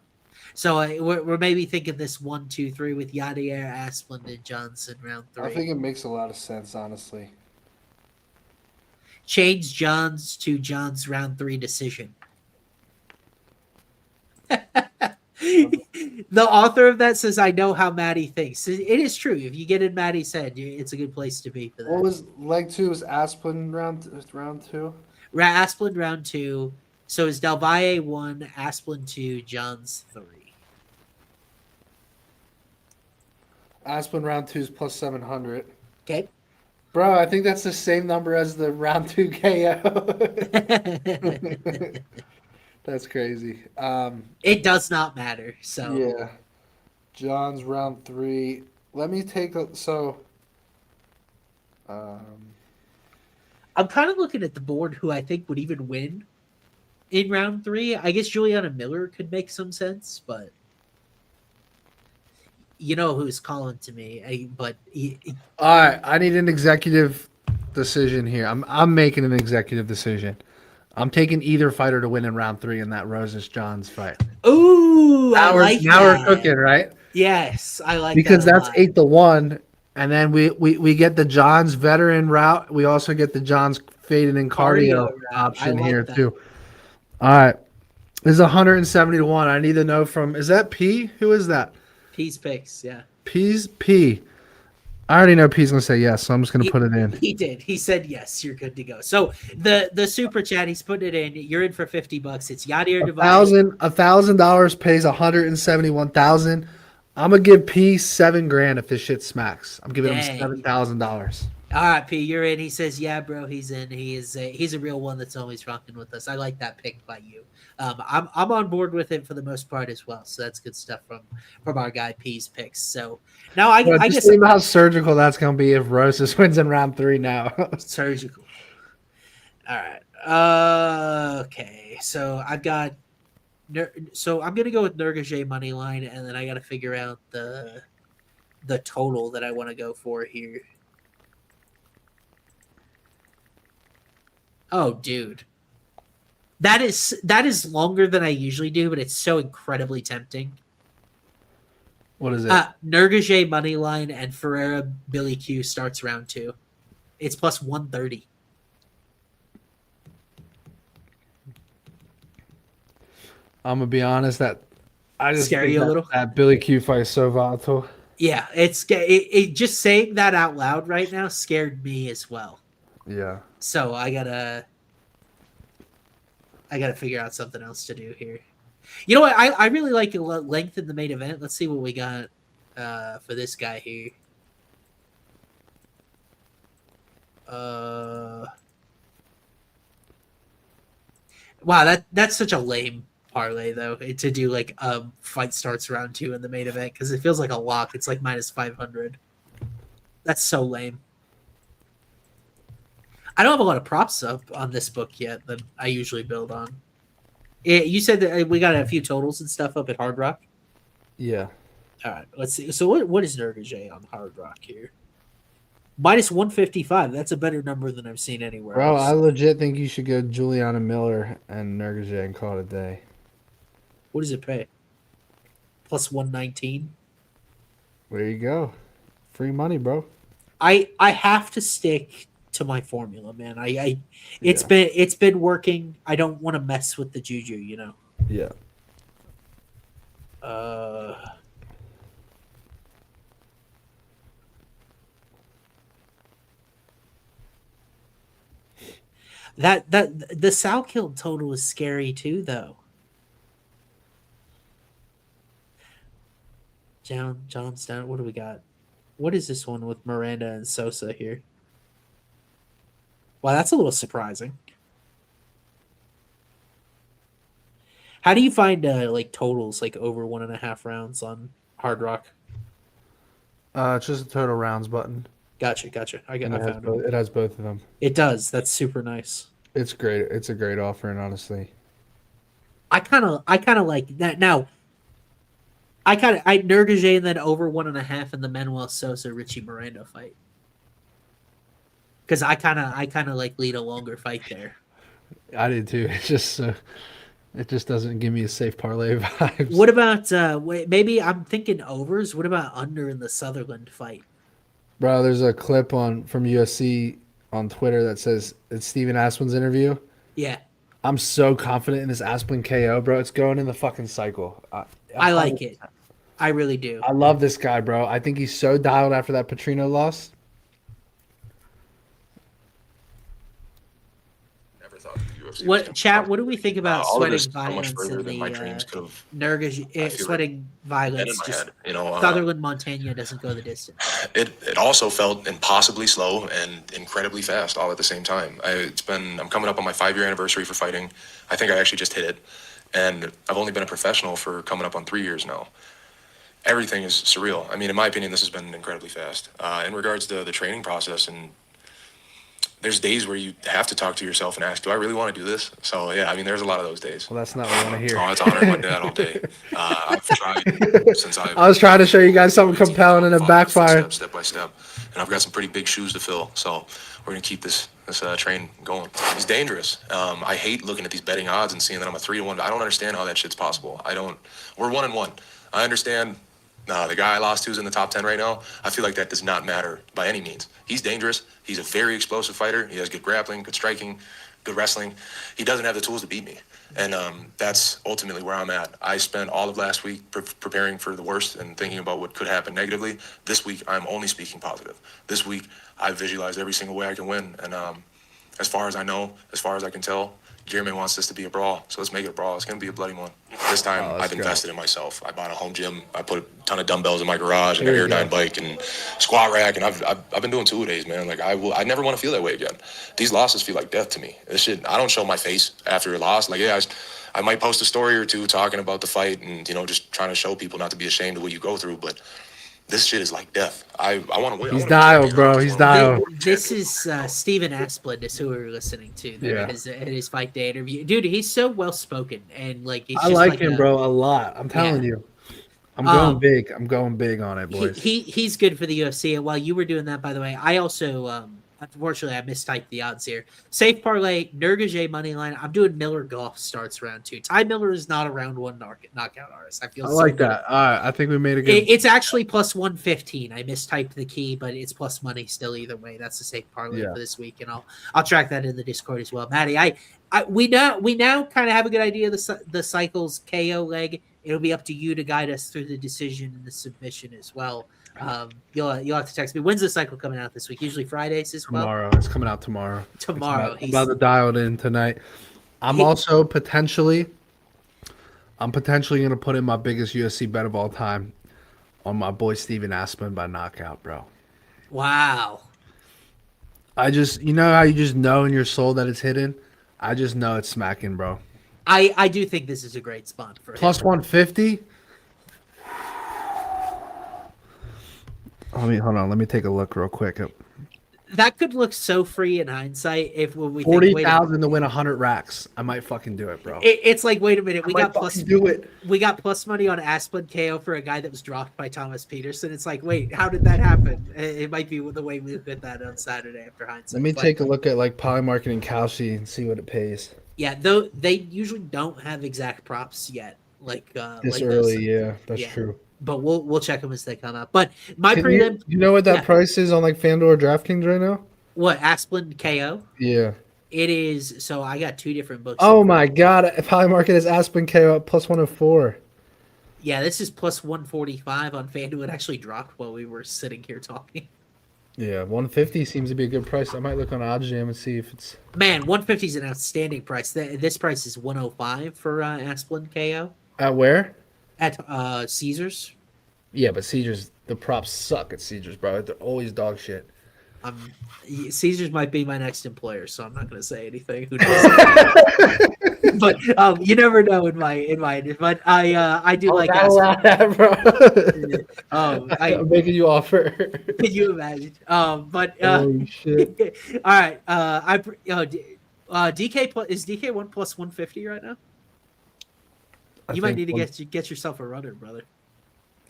So we're maybe thinking this 1, 2, 3 with Yadier, Asplin, and Johnson round 3. I think it makes a lot of sense, honestly. Change Johns to Johns round 3 decision. The author of that says, I know how Maddie thinks. It is true. If you get in Maddie's head, it's a good place to be for that. What was leg 2? Was Asplin round 2? Asplin round 2. So is Del Valle 1, Asplin 2, Johns 3. Asplin round 2 is plus 700. Okay. Bro, I think that's the same number as the round 2 KO. That's crazy. It does not matter. So yeah, John's round 3. Let me take I'm kind of looking at the board who I think would even win in round 3. I guess Juliana Miller could make some sense, but you know who's calling to me. All right, I need an executive decision here. I'm making an executive decision. I'm taking either fighter to win in round 3 in that Roses Johns fight. Ooh, now we're cooking, right? Yes, I like because that that's 8-1, and then we get the Johns veteran route. We also get the Johns faded in cardio option here too. All right, this is 170-1. I need to know from is that P? Who is that? P's picks, yeah. P's P. I already know P's gonna say yes, so I'm just gonna put it in. He did. He said yes. You're good to go. So the super chat, he's putting it in. You're in for $50. It's Yadier $1,000 pays 171,000. I'm gonna give P $7,000 if this shit smacks. I'm giving him $7,000. All right, P, you're in. He says, "Yeah, bro, he's in. He's a real one that's always rocking with us. I like that pick by you. I'm on board with him for the most part as well. So that's good stuff from our guy P's picks. So now I guess see how surgical that's gonna be if Roses wins in round 3 now. Surgical. All right. Okay. So I've got. So I'm gonna go with Nurgajet money line, and then I got to figure out the total that I want to go for here. Oh, dude. That is longer than I usually do, but it's so incredibly tempting. What is it? Nurgajet money line and Ferreira Billy Q starts round 2. It's plus 130. I'm gonna be honest that I just scare you a little. That Billy Q fight is so volatile. Yeah, it just saying that out loud right now scared me as well. Yeah. So I gotta figure out something else to do here. You know what? I really like length in the main event. Let's see what we got for this guy here. Wow, that's such a lame parlay though to do like fight starts round 2 in the main event because it feels like a lock. It's like minus 500. That's so lame. I don't have a lot of props up on this book yet that I usually build on. You said that we got a few totals and stuff up at Hard Rock. Yeah. All right, let's see. So what is Nergage on Hard Rock here? Minus 155. That's a better number than I've seen anywhere Bro, else. I legit think you should go Juliana Miller and Nergage and call it a day. What does it pay? Plus 119. There you go. Free money, bro. I have to stick to my formula, man. It's been working. I don't want to mess with the juju, you know. Yeah. That the Salkill total is scary too, though. Johnstown. What do we got? What is this one with Miranda and Sosa here? Wow, that's a little surprising. How do you find like totals like over 1.5 rounds on Hard Rock? It's just a total rounds button. Gotcha. I found it. It has both of them. It does. That's super nice. It's great. It's a great offering, honestly. I kind of like that. Now, I Nergage and then over 1.5 in the Manuel Sosa Richie Miranda fight. Because I kind of like lead a longer fight there. I did too. It's just it just doesn't give me a safe parlay vibes. What about maybe I'm thinking overs? What about under in the Sutherland fight? Bro, there's a clip from UFC on Twitter that says it's Steven Aspin's interview. Yeah. I'm so confident in this Aspin KO, bro. It's going in the fucking cycle. I like it. I really do. I love this guy, bro. I think he's so dialed after that Petrino loss. Never thought the UFC What chat? What do we think about all of sweating this is so much violence further in than the my dreams could have. Nergage sweating been violence? in my Just head, you know. Sutherland Montana doesn't go the distance. It also felt impossibly slow and incredibly fast all at the same time. I'm coming up on my 5-year anniversary for fighting. I think I actually just hit it, and I've only been a professional for coming up on 3 years now. Everything is surreal. I mean, in my opinion, this has been incredibly fast. In regards to the training process, and there's days where you have to talk to yourself and ask, do I really want to do this? So, yeah, I mean, there's a lot of those days. Well, that's not what I want to hear. Oh, it's honoring my dad all day. I've tried since I was trying to show you guys something compelling and it backfired. Step by step. And I've got some pretty big shoes to fill. So we're going to keep this train going. It's dangerous. I hate looking at these betting odds and seeing that I'm a 3-1. I don't understand how that shit's possible. We're 1-1. I understand. The guy I lost to is in the top 10 right now. I feel like that does not matter by any means. He's dangerous. He's a very explosive fighter. He has good grappling, good striking, good wrestling. He doesn't have the tools to beat me. And that's ultimately where I'm at. I spent all of last week preparing for the worst and thinking about what could happen negatively. This week, I'm only speaking positive. This week, I visualized every single way I can win. And as far as I know, as far as I can tell, Jeremy wants this to be a brawl, so let's make it a brawl. It's going to be a bloody one. This time, I've invested in myself. I bought a home gym. I put a ton of dumbbells in my garage and an Airdyne bike and squat rack, and I've been doing 2-a-days, man. Like, I never want to feel that way again. These losses feel like death to me. This shit, I don't show my face after a loss. Like, yeah, I might post a story or two talking about the fight and, you know, just trying to show people not to be ashamed of what you go through, but this shit is like death. I want to win. He's dialed, bro. He's dialed. This is Steven Asplund is who we were listening to there at his fight day interview. Dude, he's so well spoken and like he's I like him, bro, a lot. I'm telling you. I'm going big. I'm going big on it, boys. He's good for the UFC. And while you were doing that, by the way, I also unfortunately I mistyped the odds here. Safe parlay, Nergage money line. I'm doing Miller Golf starts round 2. Ty Miller is not a round 1 knockout artist. I feel I like that. All right, I think we made a good. It's actually plus 115. I mistyped the key, but it's plus money still either way. That's the safe parlay for this week, and I'll track that in the Discord as well. Matty, we now kind of have a good idea of the cycle's KO leg. It'll be up to you to guide us through the decision and the submission as well. You'll have to text me. When's the cycle coming out this week? Usually Fridays as well. Tomorrow. It's coming out tomorrow. Tomorrow. I'm about to dial it in tonight. I'm also potentially going to put in my biggest UFC bet of all time on my boy Steven Aspin by knockout, bro. Wow. I just, you know how you just know in your soul that it's hidden? I just know it's smacking, bro. I do think this is a great spot for Plus him. 150. Hold on. Let me take a look real quick. that could look so free in hindsight if when we think, 40,000 to win 100 racks. I might fucking do it, bro. It's like, wait a minute, we I might got plus fucking do it. we got plus money on Asplin KO for a guy that was dropped by Thomas Peterson. It's like, wait, how did that happen? It might be the way we look at that on Saturday after hindsight. Let me take a look at like Polymarket and Kalshi and see what it pays. Yeah, though they usually don't have exact props yet. Like This like early, those. yeah, that's Yeah. true. But we'll check them as they come out. But my Can prelim, you know what that yeah. price is on like FanDuel or DraftKings right now? what Asplin KO? Yeah. It is. So I got two different books. Oh my god, Polymarket is Aspen KO at plus 104. Yeah, this is plus 145 on FanDuel. It actually dropped while we were sitting here talking. Yeah, 150 seems to be a good price. I might look on OddsJam and see if it's. Man, 150 is an outstanding price. This price is 105 for Asplin KO At where? at Caesars. Yeah, but Caesars, the props suck at Caesars, bro. They're always dog shit. Caesars might be my next employer, so I'm not going to say anything. Who knows? But you never know in my. But I do like Asplin. Bro. I'm making you offer. Can you imagine? But Holy shit. all right. DK is DK 1 plus 150 right now. You might need to get yourself a runner, brother.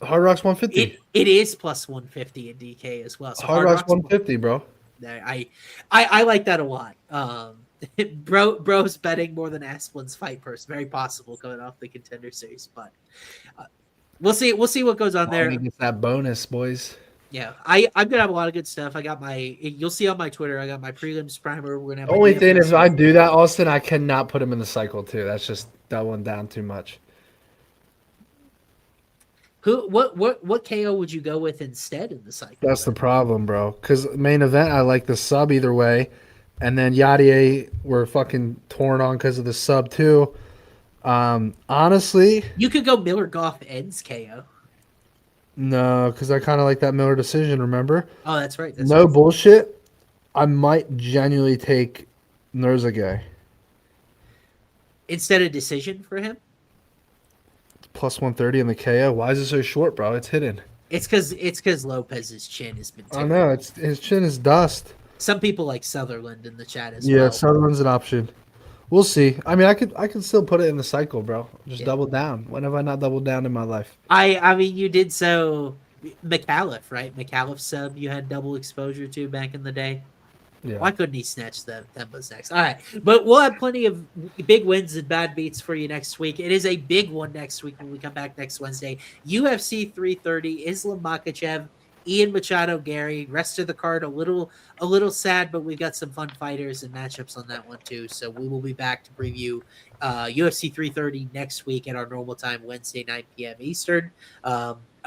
Hard Rock's 150. It is plus 150 in DK as well. So Hard Rock's 150, bro. I like that a lot. Bro's betting more than Asplin's fight purse. Very possible coming off the Contender Series, but we'll see. We'll see what goes on there. He gets that bonus, boys. Yeah, I'm gonna have a lot of good stuff. I got you'll see on my Twitter. I got my prelims primer. We're gonna have Only thing is, if I do that, Austin, I cannot put him in the cycle too. That's just doubling down too much. What KO would you go with instead in the cycle? That's the problem, bro. Because main event, I like the sub either way, and then Yadier we're fucking torn on because of the sub too. Honestly, you could go Miller Goff ends KO. No, because I kind of like that Miller decision. Remember? Oh, that's right. No bullshit. I might genuinely take Nurzagay instead of decision for him. Plus 130 in the KO. Why is it so short, bro? It's hidden. It's because Lopez's chin has been. I know his chin is dust. Some people like Sutherland in the chat as well. Yeah, Sutherland's an option. We'll see. I mean, I could still put it in the cycle, bro. Just double down. When have I not doubled down in my life? I mean, you did so. McAuliffe, right? McAuliffe sub you had double exposure to back in the day. Yeah. Why couldn't he snatch them? That was next. All right. But we'll have plenty of big wins and bad beats for you next week. It is a big one next week when we come back next Wednesday. UFC 330, Islam Makhachev, Ian Machado, Gary. Rest of the card a little sad, but we've got some fun fighters and matchups on that one too. So we will be back to preview UFC 330 next week at our normal time, Wednesday, 9 p.m. Eastern.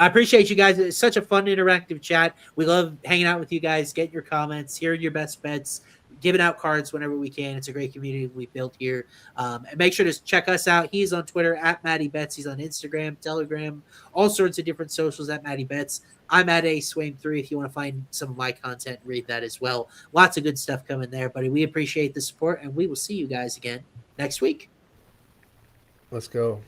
I appreciate you guys. It's such a fun, interactive chat. We love hanging out with you guys, getting your comments, hearing your best bets, giving out cards whenever we can. It's a great community we built here. And make sure to check us out. He's on Twitter at Matty Betts. He's on Instagram, Telegram, all sorts of different socials at Matty Betts. I'm at Swaim3 if you want to find some of my content, read that as well. Lots of good stuff coming there, buddy. We appreciate the support, and we will see you guys again next week. Let's go.